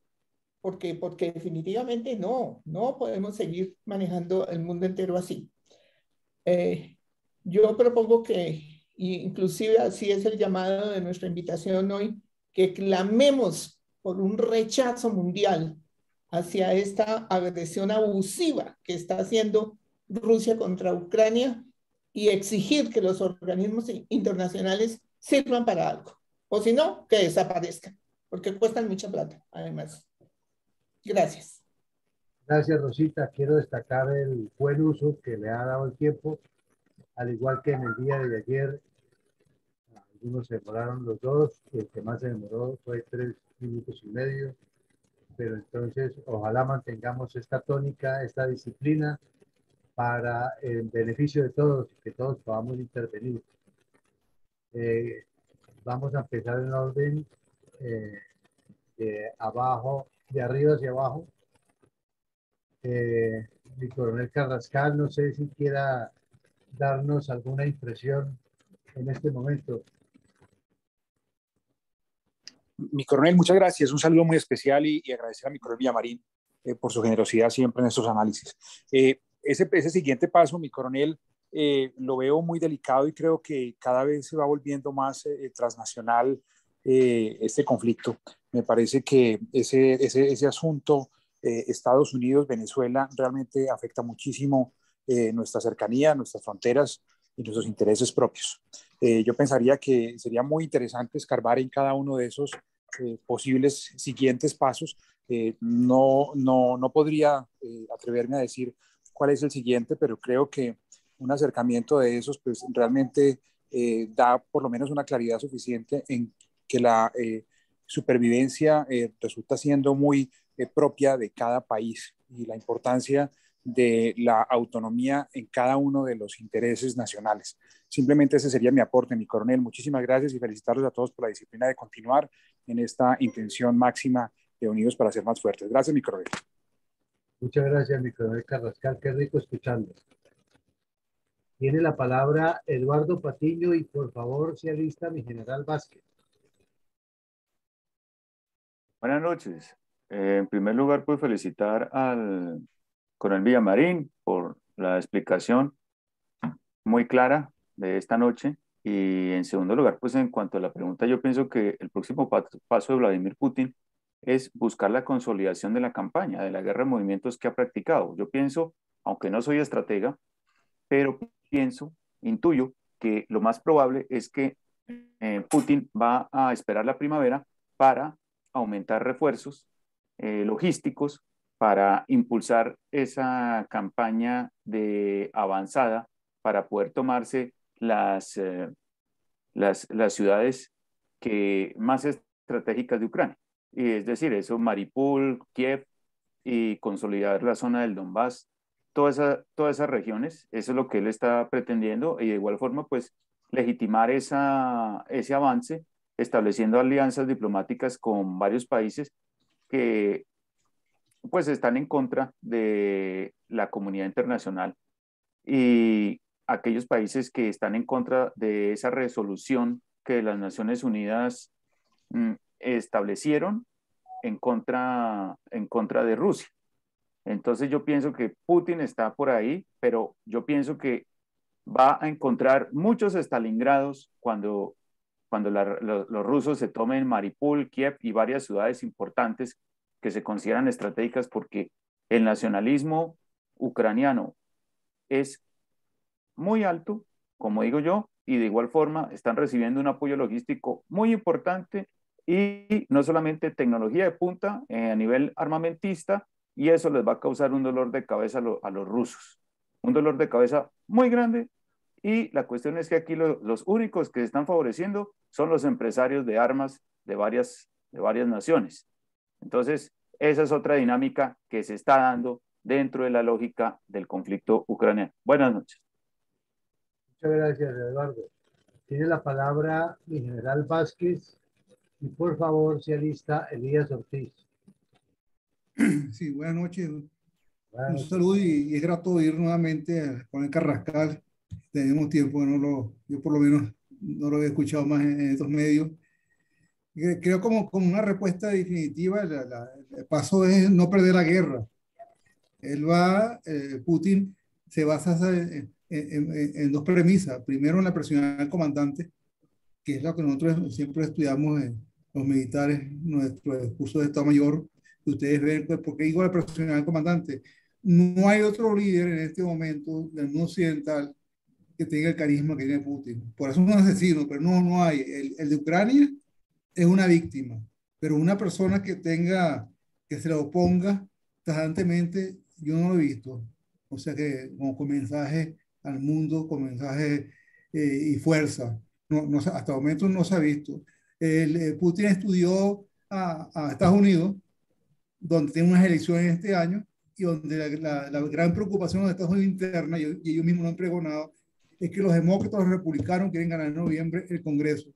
[SPEAKER 3] porque definitivamente no podemos seguir manejando el mundo entero así. Yo propongo que, inclusive así es el llamado de nuestra invitación hoy, que clamemos por un rechazo mundial hacia esta agresión abusiva que está haciendo Rusia contra Ucrania y exigir que los organismos internacionales sirvan para algo. O si no, que desaparezcan, porque cuestan mucha plata, además. Gracias.
[SPEAKER 2] Gracias, Rosita. Quiero destacar el buen uso que le ha dado el tiempo, al igual que en el día de ayer. Algunos se demoraron los dos, y el que más se demoró fue 3 minutos y medio. Pero entonces, ojalá mantengamos esta tónica, esta disciplina para el beneficio de todos, que todos podamos intervenir. Vamos a empezar en orden de abajo, de arriba hacia abajo. Mi coronel Carrascal, no sé si quiera darnos alguna impresión en este momento.
[SPEAKER 4] Mi coronel, muchas gracias. Un saludo muy especial y agradecer a mi coronel Villamarín por su generosidad siempre en estos análisis. Ese siguiente paso, mi coronel, lo veo muy delicado y creo que cada vez se va volviendo más transnacional este conflicto. Me parece que ese asunto, Estados Unidos, Venezuela, realmente afecta muchísimo nuestra cercanía, nuestras fronteras y nuestros intereses propios. Yo pensaría que sería muy interesante escarbar en cada uno de esos posibles siguientes pasos. No podría atreverme a decir cuál es el siguiente, pero creo que un acercamiento de esos pues realmente da por lo menos una claridad suficiente en que la supervivencia resulta siendo muy propia de cada país y la importancia de la autonomía en cada uno de los intereses nacionales. Simplemente ese sería mi aporte, mi coronel. Muchísimas gracias y felicitarlos a todos por la disciplina de continuar en esta intención máxima de Unidos para ser más fuertes. Gracias, mi coronel.
[SPEAKER 2] Muchas gracias, mi coronel Carrascal. Qué rico escuchando. Tiene la palabra Eduardo Patiño y por favor se alista mi general Vázquez.
[SPEAKER 5] Buenas noches. En primer lugar, pues felicitar al coronel Villamarín por la explicación muy clara de esta noche. Y en segundo lugar, pues en cuanto a la pregunta, yo pienso que el próximo paso de Vladimir Putin es buscar la consolidación de la campaña, de la guerra de movimientos que ha practicado. Yo pienso, aunque no soy estratega, pero pienso, intuyo, que lo más probable es que Putin va a esperar la primavera para aumentar refuerzos logísticos, para impulsar esa campaña de avanzada, para poder tomarse las ciudades más estratégicas de Ucrania. Y es decir, eso, Mariupol, Kiev, y consolidar la zona del Donbass, todas esas regiones, eso es lo que él está pretendiendo, y de igual forma, pues, legitimar ese avance, estableciendo alianzas diplomáticas con varios países que, pues, están en contra de la comunidad internacional y aquellos países que están en contra de esa resolución que las Naciones Unidas establecieron en contra de Rusia. Entonces yo pienso que Putin está por ahí, pero yo pienso que va a encontrar muchos Stalingrados cuando los rusos se tomen Mariupol, Kiev y varias ciudades importantes que se consideran estratégicas porque el nacionalismo ucraniano es muy alto, como digo yo, y de igual forma están recibiendo un apoyo logístico muy importante y no solamente tecnología de punta a nivel armamentista y eso les va a causar un dolor de cabeza a los rusos, un dolor de cabeza muy grande. Y la cuestión es que aquí los únicos que se están favoreciendo son los empresarios de armas de varias naciones. Entonces, esa es otra dinámica que se está dando dentro de la lógica del conflicto ucraniano. Buenas noches.
[SPEAKER 2] Muchas gracias, Eduardo. Tiene la palabra mi general Vázquez y por favor se alista Elías Ortiz.
[SPEAKER 6] Sí, buenas noches.
[SPEAKER 2] Buenas
[SPEAKER 6] Un
[SPEAKER 2] noches.
[SPEAKER 6] saludo y es grato ir nuevamente con el Carrascal. Tenemos tiempo, yo por lo menos no lo había escuchado más en estos medios. Creo como una respuesta definitiva, el paso es no perder la guerra. Putin se basa en dos premisas. Primero, en la presión al comandante, que es lo que nosotros siempre estudiamos los militares, nuestro curso de Estado Mayor. Ustedes ven, pues, ¿por qué digo la presión al comandante? No hay otro líder en este momento del mundo occidental que tenga el carisma que tiene Putin. Por eso es un asesino, pero no hay. El de Ucrania es una víctima, pero una persona que se le oponga tajantemente, yo no lo he visto. O sea que con mensaje al mundo, con mensaje y fuerza. Hasta el momento no se ha visto. Putin estudió a Estados Unidos, donde tiene unas elecciones este año, y donde la gran preocupación de Estados Unidos interna, y ellos mismos lo han pregonado, es que los demócratas y los republicanos quieren ganar en noviembre el Congreso.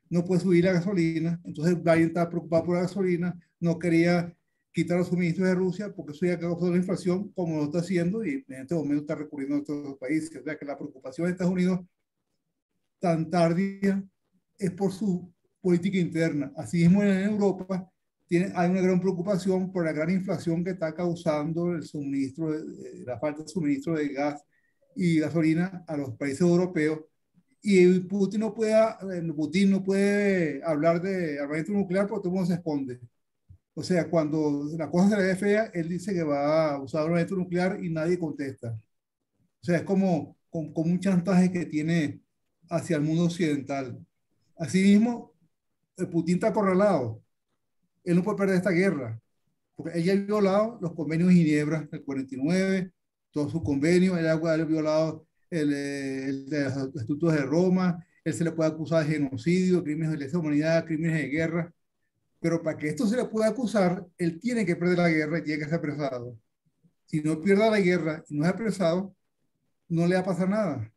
[SPEAKER 6] No puede subir la gasolina, entonces Biden está preocupado por la gasolina, no quería quitar los suministros de Rusia porque eso ya causó la inflación, como lo está haciendo, y en este momento está recurriendo a otros países. O sea que la preocupación de Estados Unidos tan tardía es por su política interna. Asimismo, en Europa hay una gran preocupación por la gran inflación que está causando el suministro, la falta de suministro de gas y gasolina a los países europeos. Y Putin no puede hablar de armamento nuclear porque todo el mundo se esconde. O sea, cuando la cosa se le ve fea, él dice que va a usar armamento nuclear y nadie contesta. O sea, es como un chantaje que tiene hacia el mundo occidental. Asimismo, Putin está acorralado. Él no puede perder esta guerra, porque ella ha violado los convenios de Ginebra del 49, todos sus convenios, él ha violado el de los estatutos de Roma, él se le puede acusar de genocidio, crímenes de lesa humanidad, crímenes de guerra, pero para que esto se le pueda acusar, él tiene que perder la guerra y tiene que ser apresado. Si no pierde la guerra y no es apresado, no le va a pasar nada.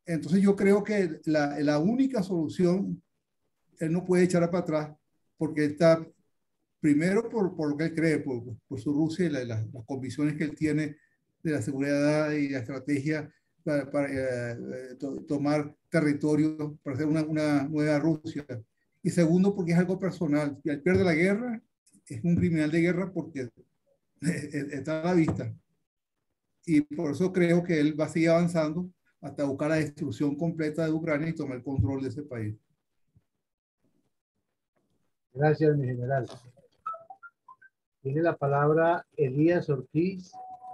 [SPEAKER 6] Entonces yo creo que la única solución, él no puede echar para atrás, porque está primero por lo que él cree, por su Rusia y las convicciones que él tiene de la seguridad y la estrategia para tomar territorio, para hacer una nueva Rusia. Y segundo, porque es algo personal. Si él pierde la guerra, es un criminal de guerra porque está a la vista. Y por eso creo que él va a seguir avanzando hasta buscar la destrucción completa de Ucrania y tomar el control de ese país.
[SPEAKER 2] Gracias, mi general. Tiene la palabra Elías Ortiz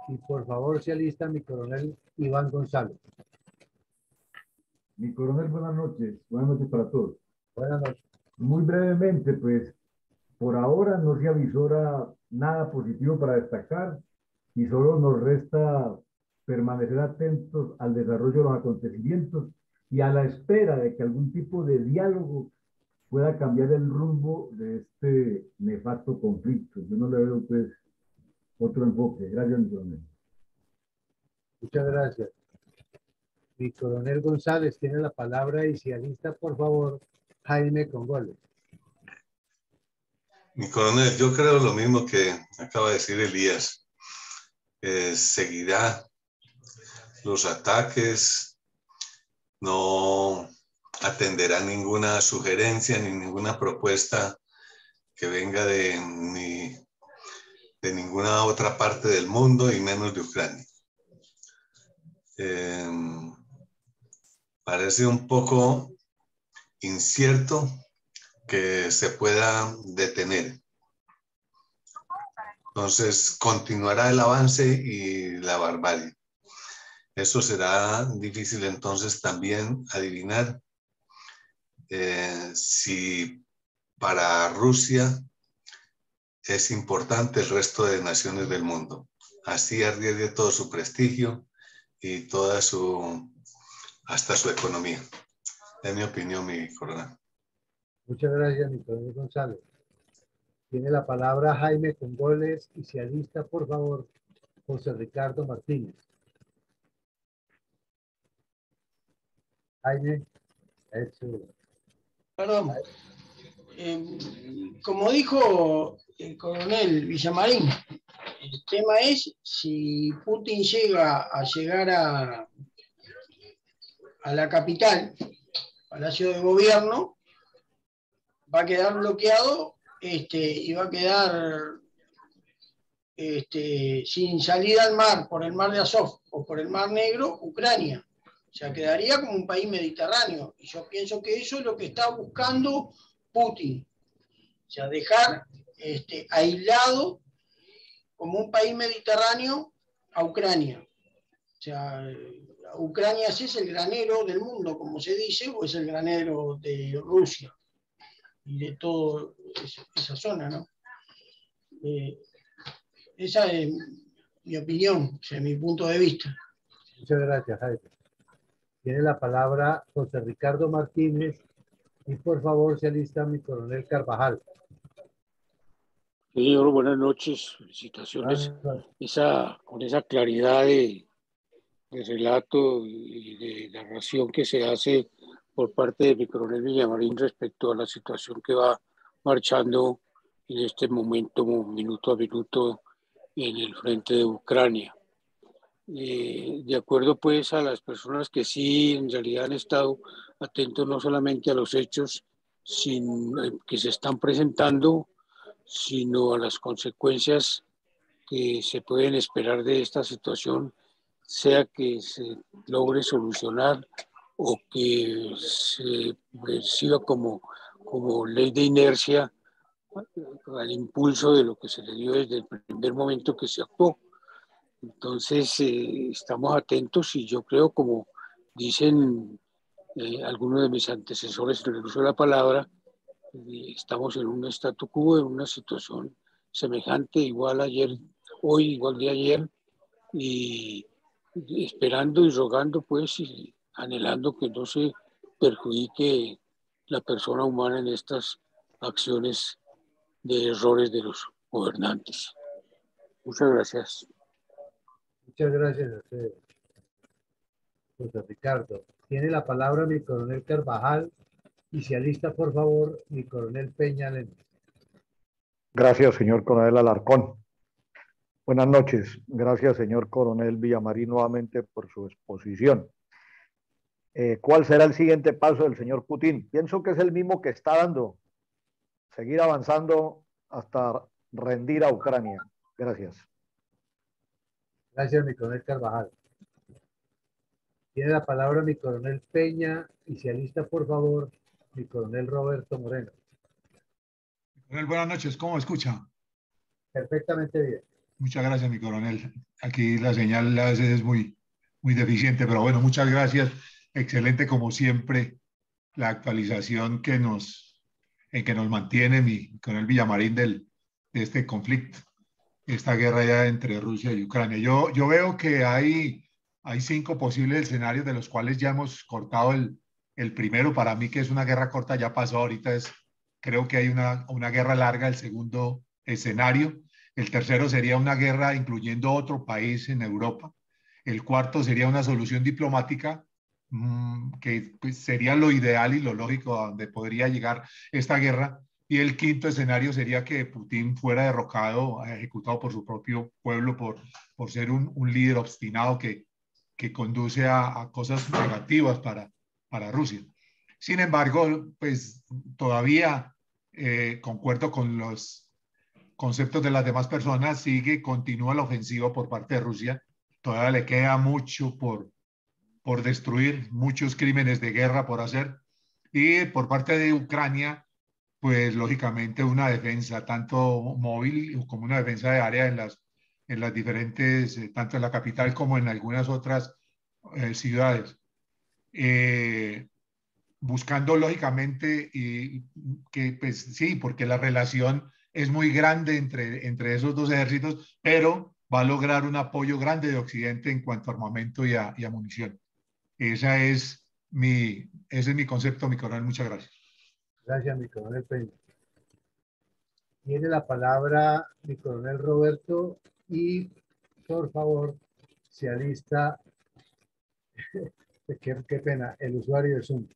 [SPEAKER 2] y por favor se alista mi coronel Iván González.
[SPEAKER 7] Mi coronel, buenas noches para todos.
[SPEAKER 2] Buenas noches.
[SPEAKER 7] Muy brevemente, pues, por ahora no se avisora nada positivo para destacar y solo nos resta permanecer atentos al desarrollo de los acontecimientos y a la espera de que algún tipo de diálogo pueda cambiar el rumbo de este nefasto conflicto. Yo no le veo, pues, otro enfoque. Gracias, mi coronel.
[SPEAKER 2] Muchas gracias. Mi coronel González tiene la palabra y se alista, por favor, Jaime Congoles.
[SPEAKER 8] Mi coronel, yo creo lo mismo que acaba de decir Elías. Seguirá los ataques, no atenderá ninguna sugerencia ni ninguna propuesta que venga de ninguna otra parte del mundo y menos de Ucrania. Parece un poco incierto que se pueda detener. Entonces continuará el avance y la barbarie. Eso será difícil entonces también adivinar si para Rusia es importante el resto de naciones del mundo. Así arriesgue todo su prestigio y toda hasta su economía. Es mi opinión, mi coronel.
[SPEAKER 2] Muchas gracias, mi coronel González. Tiene la palabra Jaime Congoles y se alista, por favor, José Ricardo Martínez. Jaime,
[SPEAKER 9] Perdón. Como dijo el coronel Villamarín, el tema es si Putin llega a la capital, Palacio de Gobierno, va a quedar bloqueado y va a quedar sin salida al mar, por el mar de Azov o por el mar Negro, Ucrania. O sea, quedaría como un país mediterráneo. Y yo pienso que eso es lo que está buscando Putin. O sea, dejar aislado como un país mediterráneo a Ucrania. O sea, Ucrania sí es el granero del mundo, como se dice, o es el granero de Rusia y de toda esa zona, ¿no? Esa es mi opinión, o sea, mi punto de vista.
[SPEAKER 2] muchas gracias, Jaime. Tiene la palabra José Ricardo Martínez y por favor se alista mi coronel Carvajal.
[SPEAKER 10] Señor, buenas noches, felicitaciones. Con esa claridad de relato y de narración que se hace por parte de mi coronel Villamarín respecto a la situación que va marchando en este momento, minuto a minuto, en el frente de Ucrania. De acuerdo pues a las personas que sí en realidad han estado atentos no solamente a los hechos que se están presentando, sino a las consecuencias que se pueden esperar de esta situación, sea que se logre solucionar o que se perciba como ley de inercia al impulso de lo que se le dio desde el primer momento que se actuó. Entonces, estamos atentos y yo creo, como dicen algunos de mis antecesores en el uso de la palabra, estamos en un statu quo, en una situación semejante, igual hoy, igual de ayer, y esperando y rogando, pues, y anhelando que no se perjudique la persona humana en estas acciones de errores de los gobernantes. Muchas gracias.
[SPEAKER 2] Muchas gracias a usted, José Ricardo. Tiene la palabra mi coronel Carvajal y se alista, por favor, mi coronel Peña Lemos.
[SPEAKER 11] Gracias, señor coronel Alarcón. Buenas noches. Gracias, señor coronel Villamarín, nuevamente por su exposición. ¿Cuál será el siguiente paso del señor Putin? Pienso que es el mismo que está dando. Seguir avanzando hasta rendir a Ucrania. Gracias.
[SPEAKER 2] Gracias, mi coronel Carvajal. Tiene la palabra mi coronel Peña y se alista, por favor, mi coronel Roberto Moreno.
[SPEAKER 12] Coronel, buenas noches. ¿Cómo me escucha?
[SPEAKER 2] Perfectamente bien.
[SPEAKER 12] Muchas gracias, mi coronel. Aquí la señal a veces es muy deficiente, pero bueno, muchas gracias. Excelente, como siempre, la actualización en que nos mantiene mi coronel Villamarín de este conflicto, esta guerra ya entre Rusia y Ucrania. Yo veo que hay 5 posibles escenarios, de los cuales ya hemos cortado el primero. Para mí, que es una guerra corta, ya pasó. Ahorita creo que hay una guerra larga, el segundo escenario. El tercero sería una guerra incluyendo otro país en Europa. El cuarto sería una solución diplomática, que pues, sería lo ideal y lo lógico a donde podría llegar esta guerra. Y el quinto escenario sería que Putin fuera derrocado, ejecutado por su propio pueblo por ser un líder obstinado que conduce a cosas negativas para Rusia. Sin embargo, pues todavía concuerdo con los conceptos de las demás personas, continúa la ofensiva por parte de Rusia. Todavía le queda mucho por destruir, muchos crímenes de guerra por hacer. Y por parte de Ucrania, pues lógicamente una defensa tanto móvil como una defensa de área en las diferentes, tanto en la capital como en algunas otras ciudades. Buscando lógicamente que pues sí, porque la relación es muy grande entre esos dos ejércitos, pero va a lograr un apoyo grande de Occidente en cuanto a armamento y a munición. Ese es mi concepto, mi coronel. Muchas gracias.
[SPEAKER 2] Gracias, mi coronel Peña. Tiene la palabra mi coronel Roberto y, por favor, se alista, qué pena, el usuario de Zoom.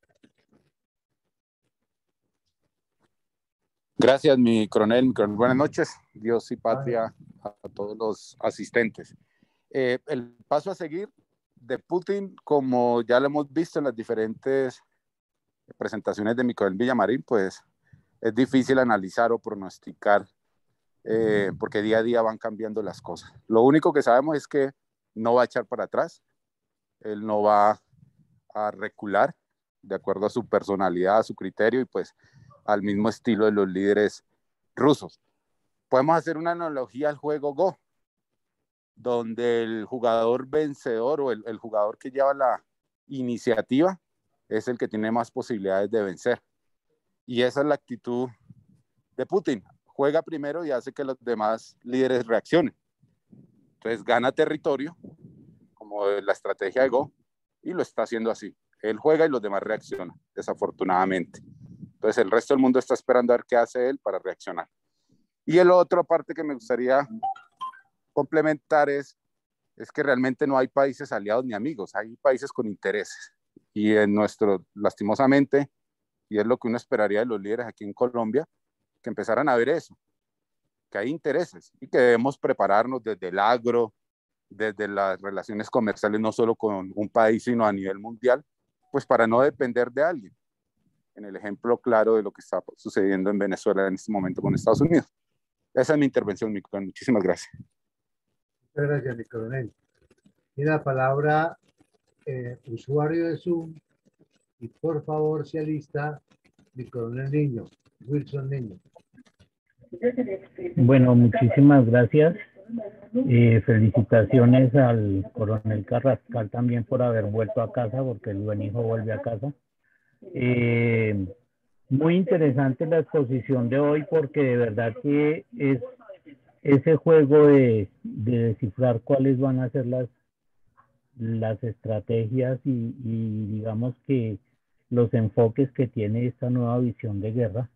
[SPEAKER 13] Gracias, mi coronel. Buenas noches. Dios y patria a todos los asistentes. El paso a seguir de Putin, como ya lo hemos visto en las diferentes presentaciones de mi coronel Villamarín, pues es difícil analizar o pronosticar porque día a día van cambiando las cosas. Lo único que sabemos es que no va a echar para atrás, él no va a recular de acuerdo a su personalidad, a su criterio y pues al mismo estilo de los líderes rusos. Podemos hacer una analogía al juego Go, donde el jugador vencedor o el jugador que lleva la iniciativa es el que tiene más posibilidades de vencer. Y esa es la actitud de Putin. Juega primero y hace que los demás líderes reaccionen. Entonces gana territorio, como la estrategia de Go, y lo está haciendo así. Él juega y los demás reaccionan, desafortunadamente. Entonces el resto del mundo está esperando a ver qué hace él para reaccionar. Y la otra parte que me gustaría complementar es que realmente no hay países aliados ni amigos, hay países con intereses. Y en nuestro, lastimosamente, y es lo que uno esperaría de los líderes aquí en Colombia, que empezaran a ver eso, que hay intereses y que debemos prepararnos desde el agro, desde las relaciones comerciales, no solo con un país, sino a nivel mundial, pues para no depender de alguien. En el ejemplo claro de lo que está sucediendo en Venezuela en este momento con Estados Unidos. Esa es mi intervención, mi coronel. Muchísimas gracias.
[SPEAKER 2] Muchas gracias, mi coronel. Tiene la palabra usuario de Zoom y por favor se alista mi coronel Niño, Wilson Niño.
[SPEAKER 14] Bueno, muchísimas gracias. Felicitaciones al coronel Carrascal también por haber vuelto a casa, porque el buen hijo vuelve a casa. Muy interesante la exposición de hoy, porque de verdad que es ese juego de descifrar cuáles van a ser las estrategias y digamos que los enfoques que tiene esta nueva visión de guerra.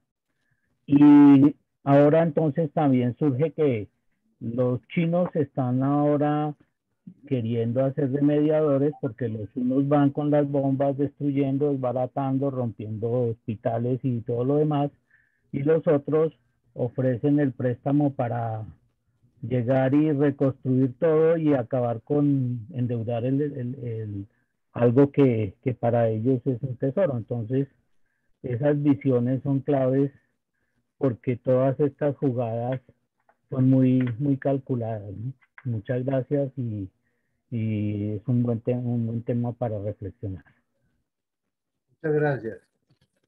[SPEAKER 14] Y ahora entonces también surge que los chinos están ahora queriendo hacer de mediadores, porque los unos van con las bombas destruyendo, desbaratando, rompiendo hospitales y todo lo demás, y los otros ofrecen el préstamo para llegar y reconstruir todo y acabar con endeudar algo que para ellos es un tesoro. Entonces, esas visiones son claves porque todas estas jugadas son muy calculadas, ¿no? Muchas gracias y es un buen tema para reflexionar.
[SPEAKER 2] Muchas gracias.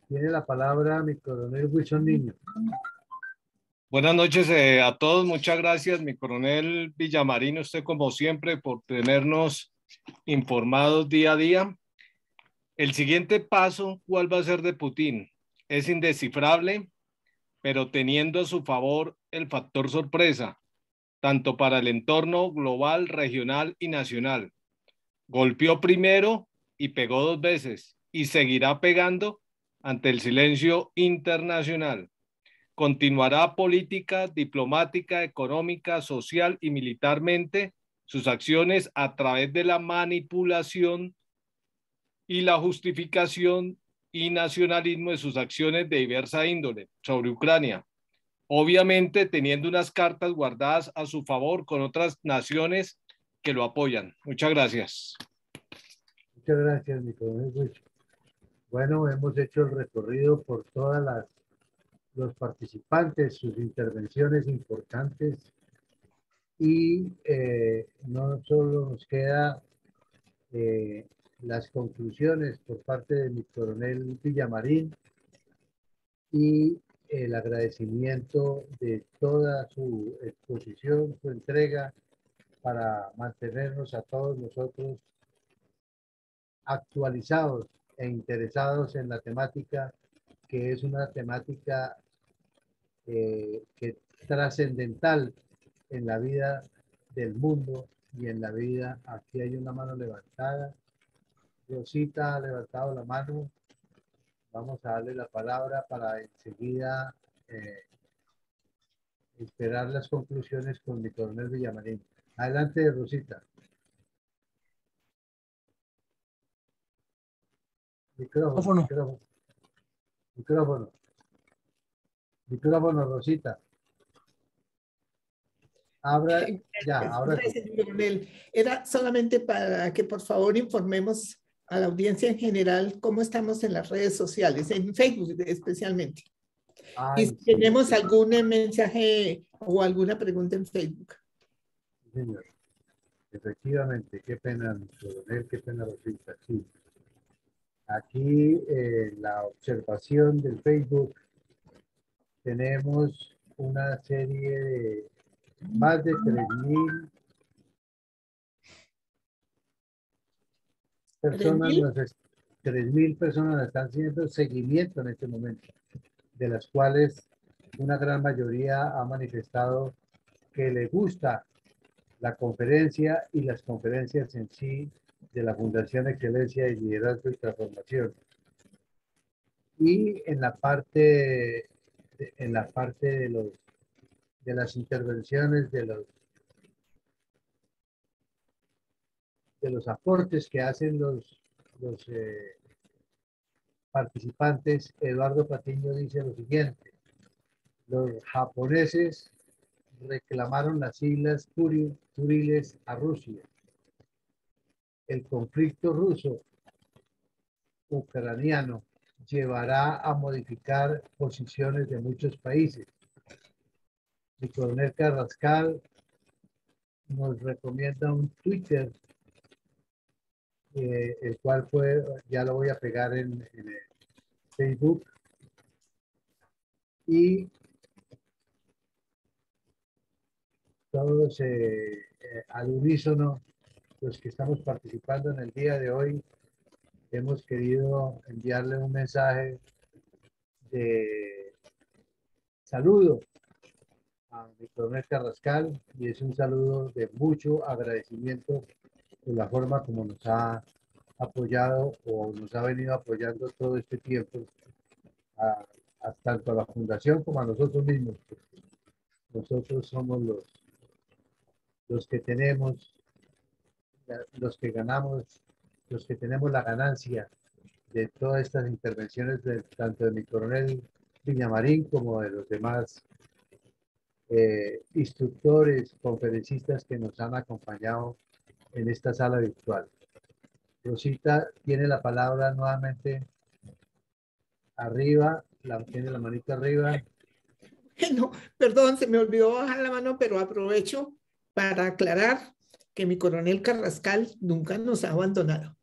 [SPEAKER 2] Tiene la palabra mi coronel Wilson Niño.
[SPEAKER 15] Buenas noches a todos, muchas gracias, mi coronel Villamarín, usted como siempre por tenernos informados día a día. El siguiente paso, ¿cuál va a ser de Putin? Es indescifrable, pero teniendo a su favor el factor sorpresa, tanto para el entorno global, regional y nacional. Golpeó primero y pegó 2 veces, y seguirá pegando ante el silencio internacional. Continuará política, diplomática, económica, social y militarmente sus acciones a través de la manipulación y la justificación y nacionalismo de sus acciones de diversa índole sobre Ucrania. Obviamente teniendo unas cartas guardadas a su favor con otras naciones que lo apoyan. Muchas gracias.
[SPEAKER 2] Muchas gracias, mi coronel Wilson. Bueno, hemos hecho el recorrido por todas los participantes, sus intervenciones importantes y no solo nos queda las conclusiones por parte de mi coronel Villamarín y el agradecimiento de toda su exposición, su entrega para mantenernos a todos nosotros actualizados e interesados en la temática, que es una temática que trascendental en la vida del mundo y en la vida. Aquí hay una mano levantada. Rosita ha levantado la mano. Vamos a darle la palabra para enseguida esperar las conclusiones con mi coronel Villamarín. Adelante, Rosita. Micrófono, Rosita. Abra, ya, ahora sí.
[SPEAKER 3] Gracias, coronel. Era solamente para que por favor informemos a la audiencia en general cómo estamos en las redes sociales, en Facebook especialmente.
[SPEAKER 2] Ay,
[SPEAKER 3] y si tenemos algún mensaje o alguna pregunta en Facebook.
[SPEAKER 2] Señor, efectivamente, qué pena, coronel, qué pena, Rosita. Sí. Aquí la observación del Facebook, tenemos una serie de más de 3.000 personas, 3.000 personas están haciendo seguimiento en este momento, de las cuales una gran mayoría ha manifestado que le gusta la conferencia y las conferencias en sí de la Fundación Excelencia y Liderazgo y Transformación. Y en la parte de las intervenciones, de los aportes que hacen los participantes, Eduardo Patiño dice lo siguiente: los japoneses reclamaron las islas Kuriles a Rusia. El conflicto ruso-ucraniano llevará a modificar posiciones de muchos países. El coronel Carrascal nos recomienda un Twitter, el cual ya lo voy a pegar en Facebook. Y todos al unísono, los que estamos participando en el día de hoy, hemos querido enviarle un mensaje de saludo a mi coronel Carrascal, y es un saludo de mucho agradecimiento por la forma como nos ha apoyado o nos ha venido apoyando todo este tiempo, tanto a la fundación como a nosotros mismos. Nosotros somos los que tenemos, los que ganamos, los que tenemos la ganancia de todas estas intervenciones, tanto de mi coronel Villamarín como de los demás instructores, conferencistas que nos han acompañado en esta sala virtual. Rosita tiene la palabra nuevamente. Arriba, tiene la manita arriba.
[SPEAKER 3] No, perdón, se me olvidó bajar la mano, pero aprovecho para aclarar que mi coronel Carrascal nunca nos ha abandonado.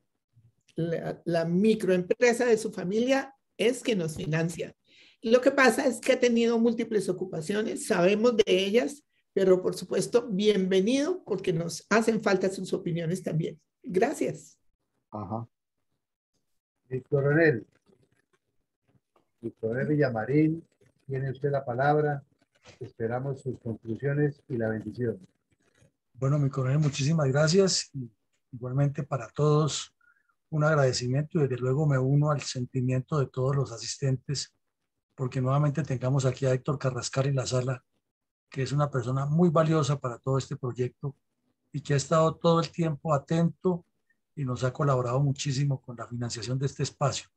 [SPEAKER 3] La microempresa de su familia es que nos financia. Lo que pasa es que ha tenido múltiples ocupaciones, sabemos de ellas, pero por supuesto, bienvenido, porque nos hacen falta sus opiniones también. Gracias.
[SPEAKER 11] Ajá.
[SPEAKER 2] Mi coronel Villamarín, tiene usted la palabra. Esperamos sus conclusiones y la bendición.
[SPEAKER 1] Bueno, mi coronel, muchísimas gracias. Igualmente para todos, un agradecimiento, y desde luego me uno al sentimiento de todos los asistentes, porque nuevamente tengamos aquí a Héctor Carrascal en la sala, que es una persona muy valiosa para todo este proyecto y que ha estado todo el tiempo atento y nos ha colaborado muchísimo con la financiación de este espacio.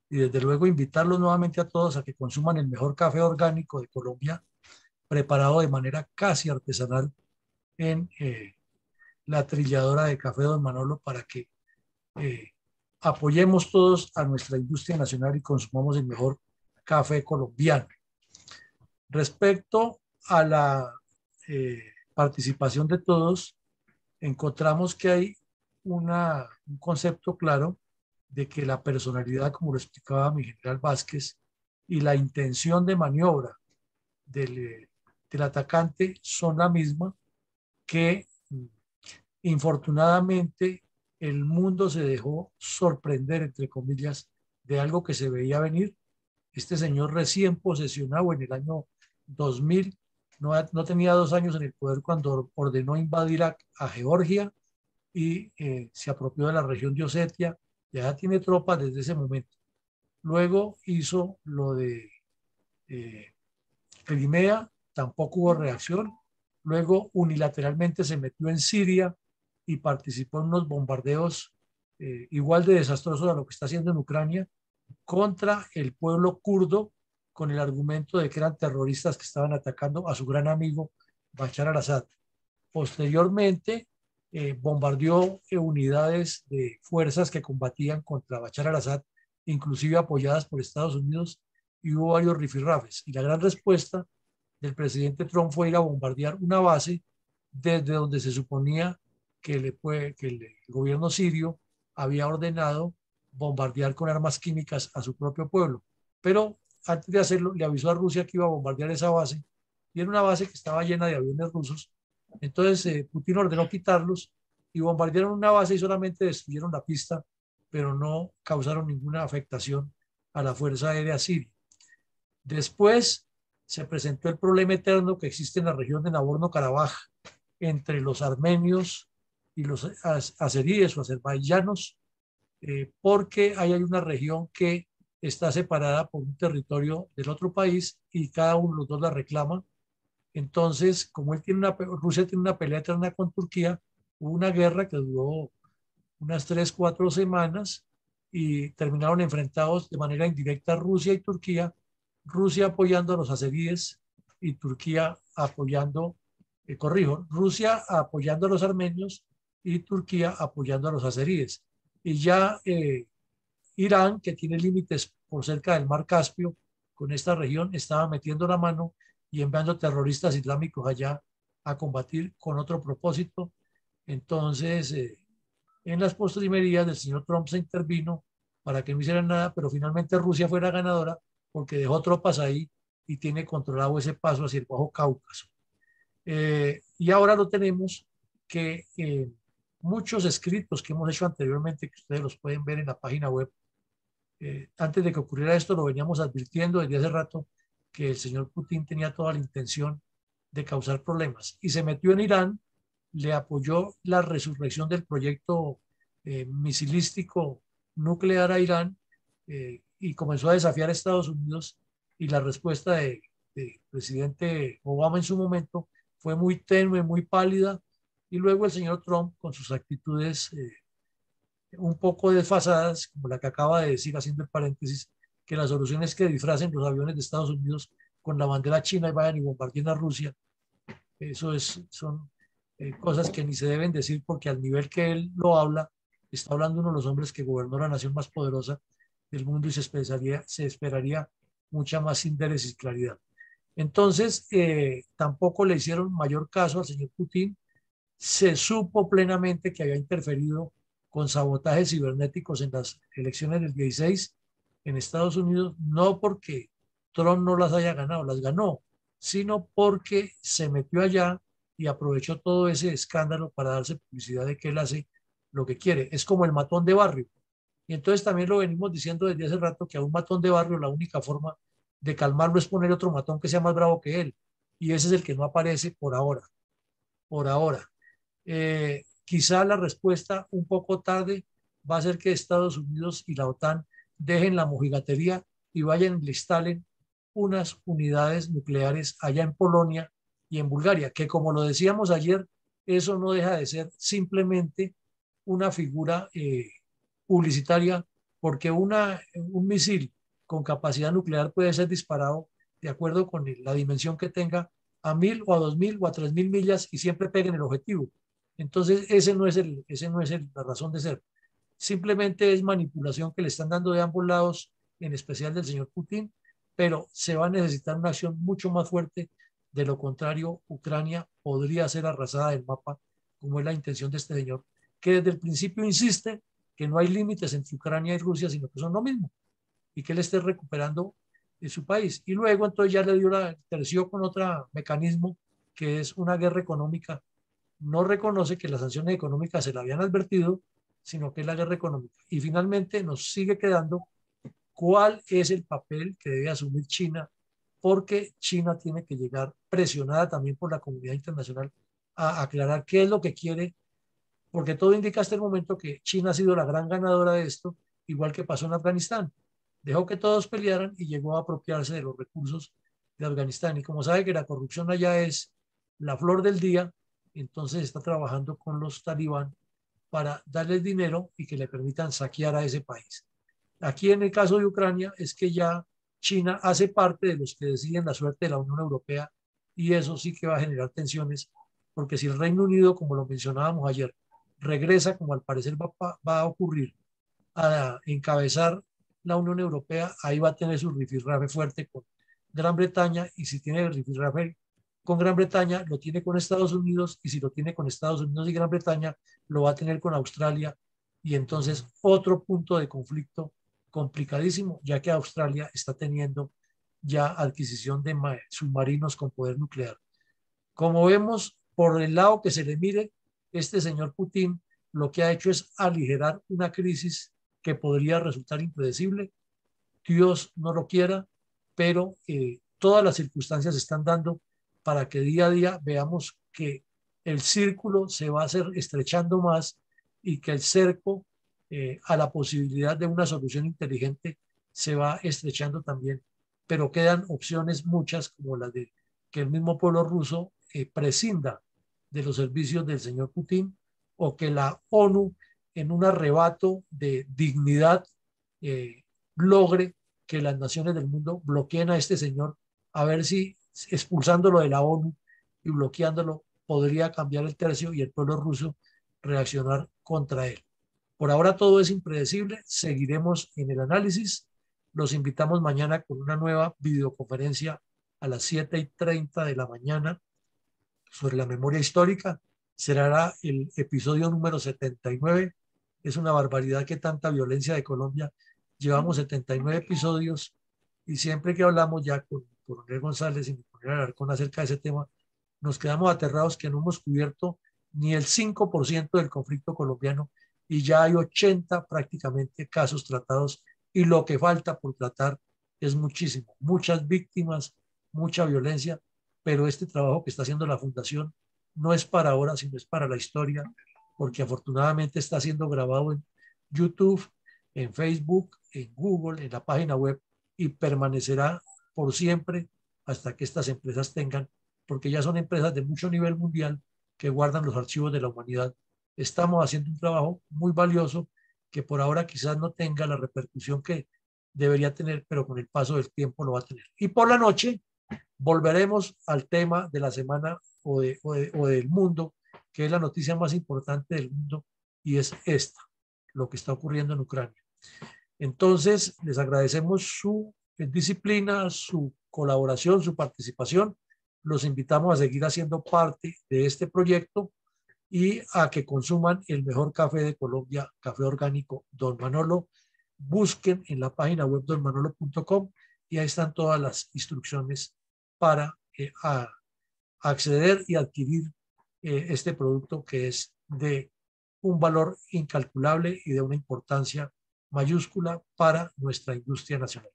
[SPEAKER 1] Y desde luego invitarlos nuevamente a todos a que consuman el mejor café orgánico de Colombia, preparado de manera casi artesanal en la trilladora de café Don Manolo, para que apoyemos todos a nuestra industria nacional y consumamos el mejor café colombiano. Respecto a la participación de todos, encontramos que hay un concepto claro de que la personalidad, como lo explicaba mi general Vázquez, y la intención de maniobra del atacante son la misma, que infortunadamente el mundo se dejó sorprender, entre comillas, de algo que se veía venir. Este señor recién posesionado en el año 2000 no tenía 2 años en el poder cuando ordenó invadir a Georgia y se apropió de la región de Osetia. Ya tiene tropas desde ese momento. Luego hizo lo de Crimea, tampoco hubo reacción. Luego unilateralmente se metió en Siria y participó en unos bombardeos igual de desastrosos a lo que está haciendo en Ucrania contra el pueblo kurdo, con el argumento de que eran terroristas que estaban atacando a su gran amigo Bashar al-Assad. Posteriormente bombardeó unidades de fuerzas que combatían contra Bashar al-Assad, inclusive apoyadas por Estados Unidos, y hubo varios rifirrafes. Y la gran respuesta del presidente Trump fue ir a bombardear una base desde donde se suponía que el gobierno sirio había ordenado bombardear con armas químicas a su propio pueblo. Pero antes de hacerlo, le avisó a Rusia que iba a bombardear esa base, y era una base que estaba llena de aviones rusos. Entonces Putin ordenó quitarlos y bombardearon una base y solamente destruyeron la pista, pero no causaron ninguna afectación a la Fuerza Aérea Siria. Después se presentó el problema eterno que existe en la región de Nagorno-Karabaj entre los armenios y los azeríes o azerbaiyanos, porque hay una región que está separada por un territorio del otro país y cada uno de los dos la reclama. Entonces, como Rusia tiene una pelea eterna con Turquía, hubo una guerra que duró unas 3-4 semanas y terminaron enfrentados de manera indirecta Rusia y Turquía, Rusia apoyando a los azeríes y Turquía apoyando, Rusia apoyando a los armenios y Turquía apoyando a los azeríes. Y ya Irán, que tiene límites por cerca del Mar Caspio con esta región, estaba metiendo la mano y enviando terroristas islámicos allá a combatir con otro propósito. Entonces, en las postrimerías del señor Trump se intervino para que no hicieran nada, pero finalmente Rusia fue la ganadora porque dejó tropas ahí y tiene controlado ese paso hacia el Bajo Cáucaso. Y ahora lo tenemos que muchos escritos que hemos hecho anteriormente, que ustedes los pueden ver en la página web, antes de que ocurriera esto lo veníamos advirtiendo desde hace rato, que el señor Putin tenía toda la intención de causar problemas y se metió en Irán, le apoyó la resurrección del proyecto misilístico nuclear a Irán y comenzó a desafiar a Estados Unidos, y la respuesta de presidente Obama en su momento fue muy tenue, muy pálida, y luego el señor Trump con sus actitudes un poco desfasadas, como la que acaba de decir, haciendo el paréntesis, que la solución es que disfracen los aviones de Estados Unidos con la bandera china y vayan y bombardeen a Rusia. Eso son cosas que ni se deben decir, porque al nivel que él lo habla, está hablando uno de los hombres que gobernó la nación más poderosa del mundo, y se esperaría mucha más interés y claridad. Entonces, tampoco le hicieron mayor caso al señor Putin. Se supo plenamente que había interferido con sabotajes cibernéticos en las elecciones del 16 en Estados Unidos, no porque Trump no las haya ganado, las ganó, sino porque se metió allá y aprovechó todo ese escándalo para darse publicidad de que él hace lo que quiere. Es como el matón de barrio. Y entonces también lo venimos diciendo desde hace rato, que a un matón de barrio la única forma de calmarlo es poner otro matón que sea más bravo que él. Y ese es el que no aparece por ahora. Por ahora. Quizá la respuesta un poco tarde va a ser que Estados Unidos y la OTAN dejen la mojigatería y vayan y le instalen unas unidades nucleares allá en Polonia y en Bulgaria, que como lo decíamos ayer, eso no deja de ser simplemente una figura publicitaria, porque un misil con capacidad nuclear puede ser disparado de acuerdo con la dimensión que tenga a 1000 o a 2000 o a 3000 millas y siempre peguen el objetivo. Entonces, ese no es la razón de ser. Simplemente es manipulación que le están dando de ambos lados, en especial del señor Putin, pero se va a necesitar una acción mucho más fuerte. De lo contrario, Ucrania podría ser arrasada del mapa, como es la intención de este señor, que desde el principio insiste que no hay límites entre Ucrania y Rusia, sino que son lo mismo, y que él esté recuperando su país. Y luego entonces ya terció con otro mecanismo, que es una guerra económica. No reconoce que las sanciones económicas se le habían advertido, sino que es la guerra económica. Y finalmente nos sigue quedando cuál es el papel que debe asumir China porque China tiene que llegar presionada también por la comunidad internacional a aclarar qué es lo que quiere, porque todo indica hasta el momento que China ha sido la gran ganadora de esto, igual que pasó en Afganistán. Dejó que todos pelearan y llegó a apropiarse de los recursos de Afganistán. Y como sabe que la corrupción allá es la flor del día, entonces está trabajando con los talibán para darles dinero y que le permitan saquear a ese país. Aquí en el caso de Ucrania es que ya China hace parte de los que deciden la suerte de la Unión Europea y eso sí que va a generar tensiones, porque si el Reino Unido, como lo mencionábamos ayer, regresa, como al parecer va a ocurrir, a encabezar la Unión Europea, ahí va a tener su rifirrafe fuerte con Gran Bretaña, y si tiene el rifirrafe con Gran Bretaña, lo tiene con Estados Unidos, y si lo tiene con Estados Unidos y Gran Bretaña, lo va a tener con Australia, y entonces otro punto de conflicto complicadísimo, ya que Australia está teniendo ya adquisición de submarinos con poder nuclear. Como vemos, por el lado que se le mire, este señor Putin lo que ha hecho es aligerar una crisis que podría resultar impredecible. Dios no lo quiera, pero todas las circunstancias se están dando para que día a día veamos que el círculo se va a hacer estrechando más y que el cerco a la posibilidad de una solución inteligente se va estrechando también, pero quedan opciones muchas como las de que el mismo pueblo ruso prescinda de los servicios del señor Putin, o que la ONU en un arrebato de dignidad logre que las naciones del mundo bloqueen a este señor, a ver si expulsándolo de la ONU y bloqueándolo podría cambiar el tercio y el pueblo ruso reaccionar contra él. Por ahora todo es impredecible, seguiremos en el análisis. Los invitamos mañana con una nueva videoconferencia a las 7:30 de la mañana sobre la memoria histórica. Será el episodio número 79. Es una barbaridad que tanta violencia de Colombia. Llevamos 79 episodios y siempre que hablamos ya con Coronel González y con Coronel Alarcón acerca de ese tema, nos quedamos aterrados que no hemos cubierto ni el 5% del conflicto colombiano y ya hay 80 prácticamente casos tratados y lo que falta por tratar es muchísimo. Muchas víctimas, mucha violencia, pero este trabajo que está haciendo la Fundación no es para ahora, sino es para la historia, porque afortunadamente está siendo grabado en YouTube, en Facebook, en Google, en la página web, y permanecerá por siempre hasta que estas empresas tengan, porque ya son empresas de mucho nivel mundial que guardan los archivos de la humanidad. Estamos haciendo un trabajo muy valioso que por ahora quizás no tenga la repercusión que debería tener, pero con el paso del tiempo lo va a tener. Y por la noche volveremos al tema de la semana o del mundo, que es la noticia más importante del mundo, y es esta, lo que está ocurriendo en Ucrania. Entonces, les agradecemos su disciplina, su colaboración, su participación. Los invitamos a seguir haciendo parte de este proyecto y a que consuman el mejor café de Colombia, café orgánico Don Manolo. Busquen en la página web donmanolo.com y ahí están todas las instrucciones para acceder y adquirir este producto que es de un valor incalculable y de una importancia mayúscula para nuestra industria nacional.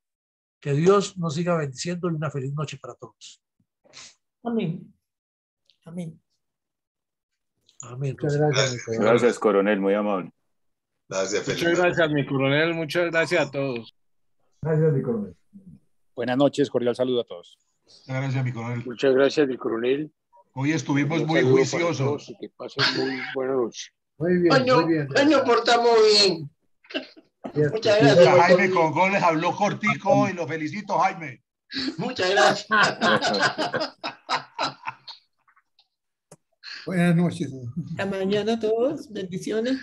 [SPEAKER 1] Que Dios nos siga bendiciendo y una feliz noche para todos.
[SPEAKER 3] Amén. Amén.
[SPEAKER 1] Amén.
[SPEAKER 2] Muchas gracias.
[SPEAKER 5] Gracias, coronel, muy amable.
[SPEAKER 8] Gracias,
[SPEAKER 15] muchas gracias, mi coronel. Muchas gracias a todos.
[SPEAKER 7] Gracias, mi coronel.
[SPEAKER 4] Buenas noches, cordial saludo a todos.
[SPEAKER 12] Gracias, mi coronel.
[SPEAKER 10] Muchas gracias, mi coronel.
[SPEAKER 12] Hoy estuvimos muy juiciosos.
[SPEAKER 10] Y que pasen muy buena noche.
[SPEAKER 2] Muy bien, muy bien.
[SPEAKER 9] Hoy nos portamos bien. Muchas
[SPEAKER 12] Gracias.
[SPEAKER 9] gracias.
[SPEAKER 12] Jaime con goles habló cortico y lo felicito, Jaime.
[SPEAKER 9] Muchas gracias.
[SPEAKER 6] Buenas noches.
[SPEAKER 3] Hasta mañana a todos. Bendiciones.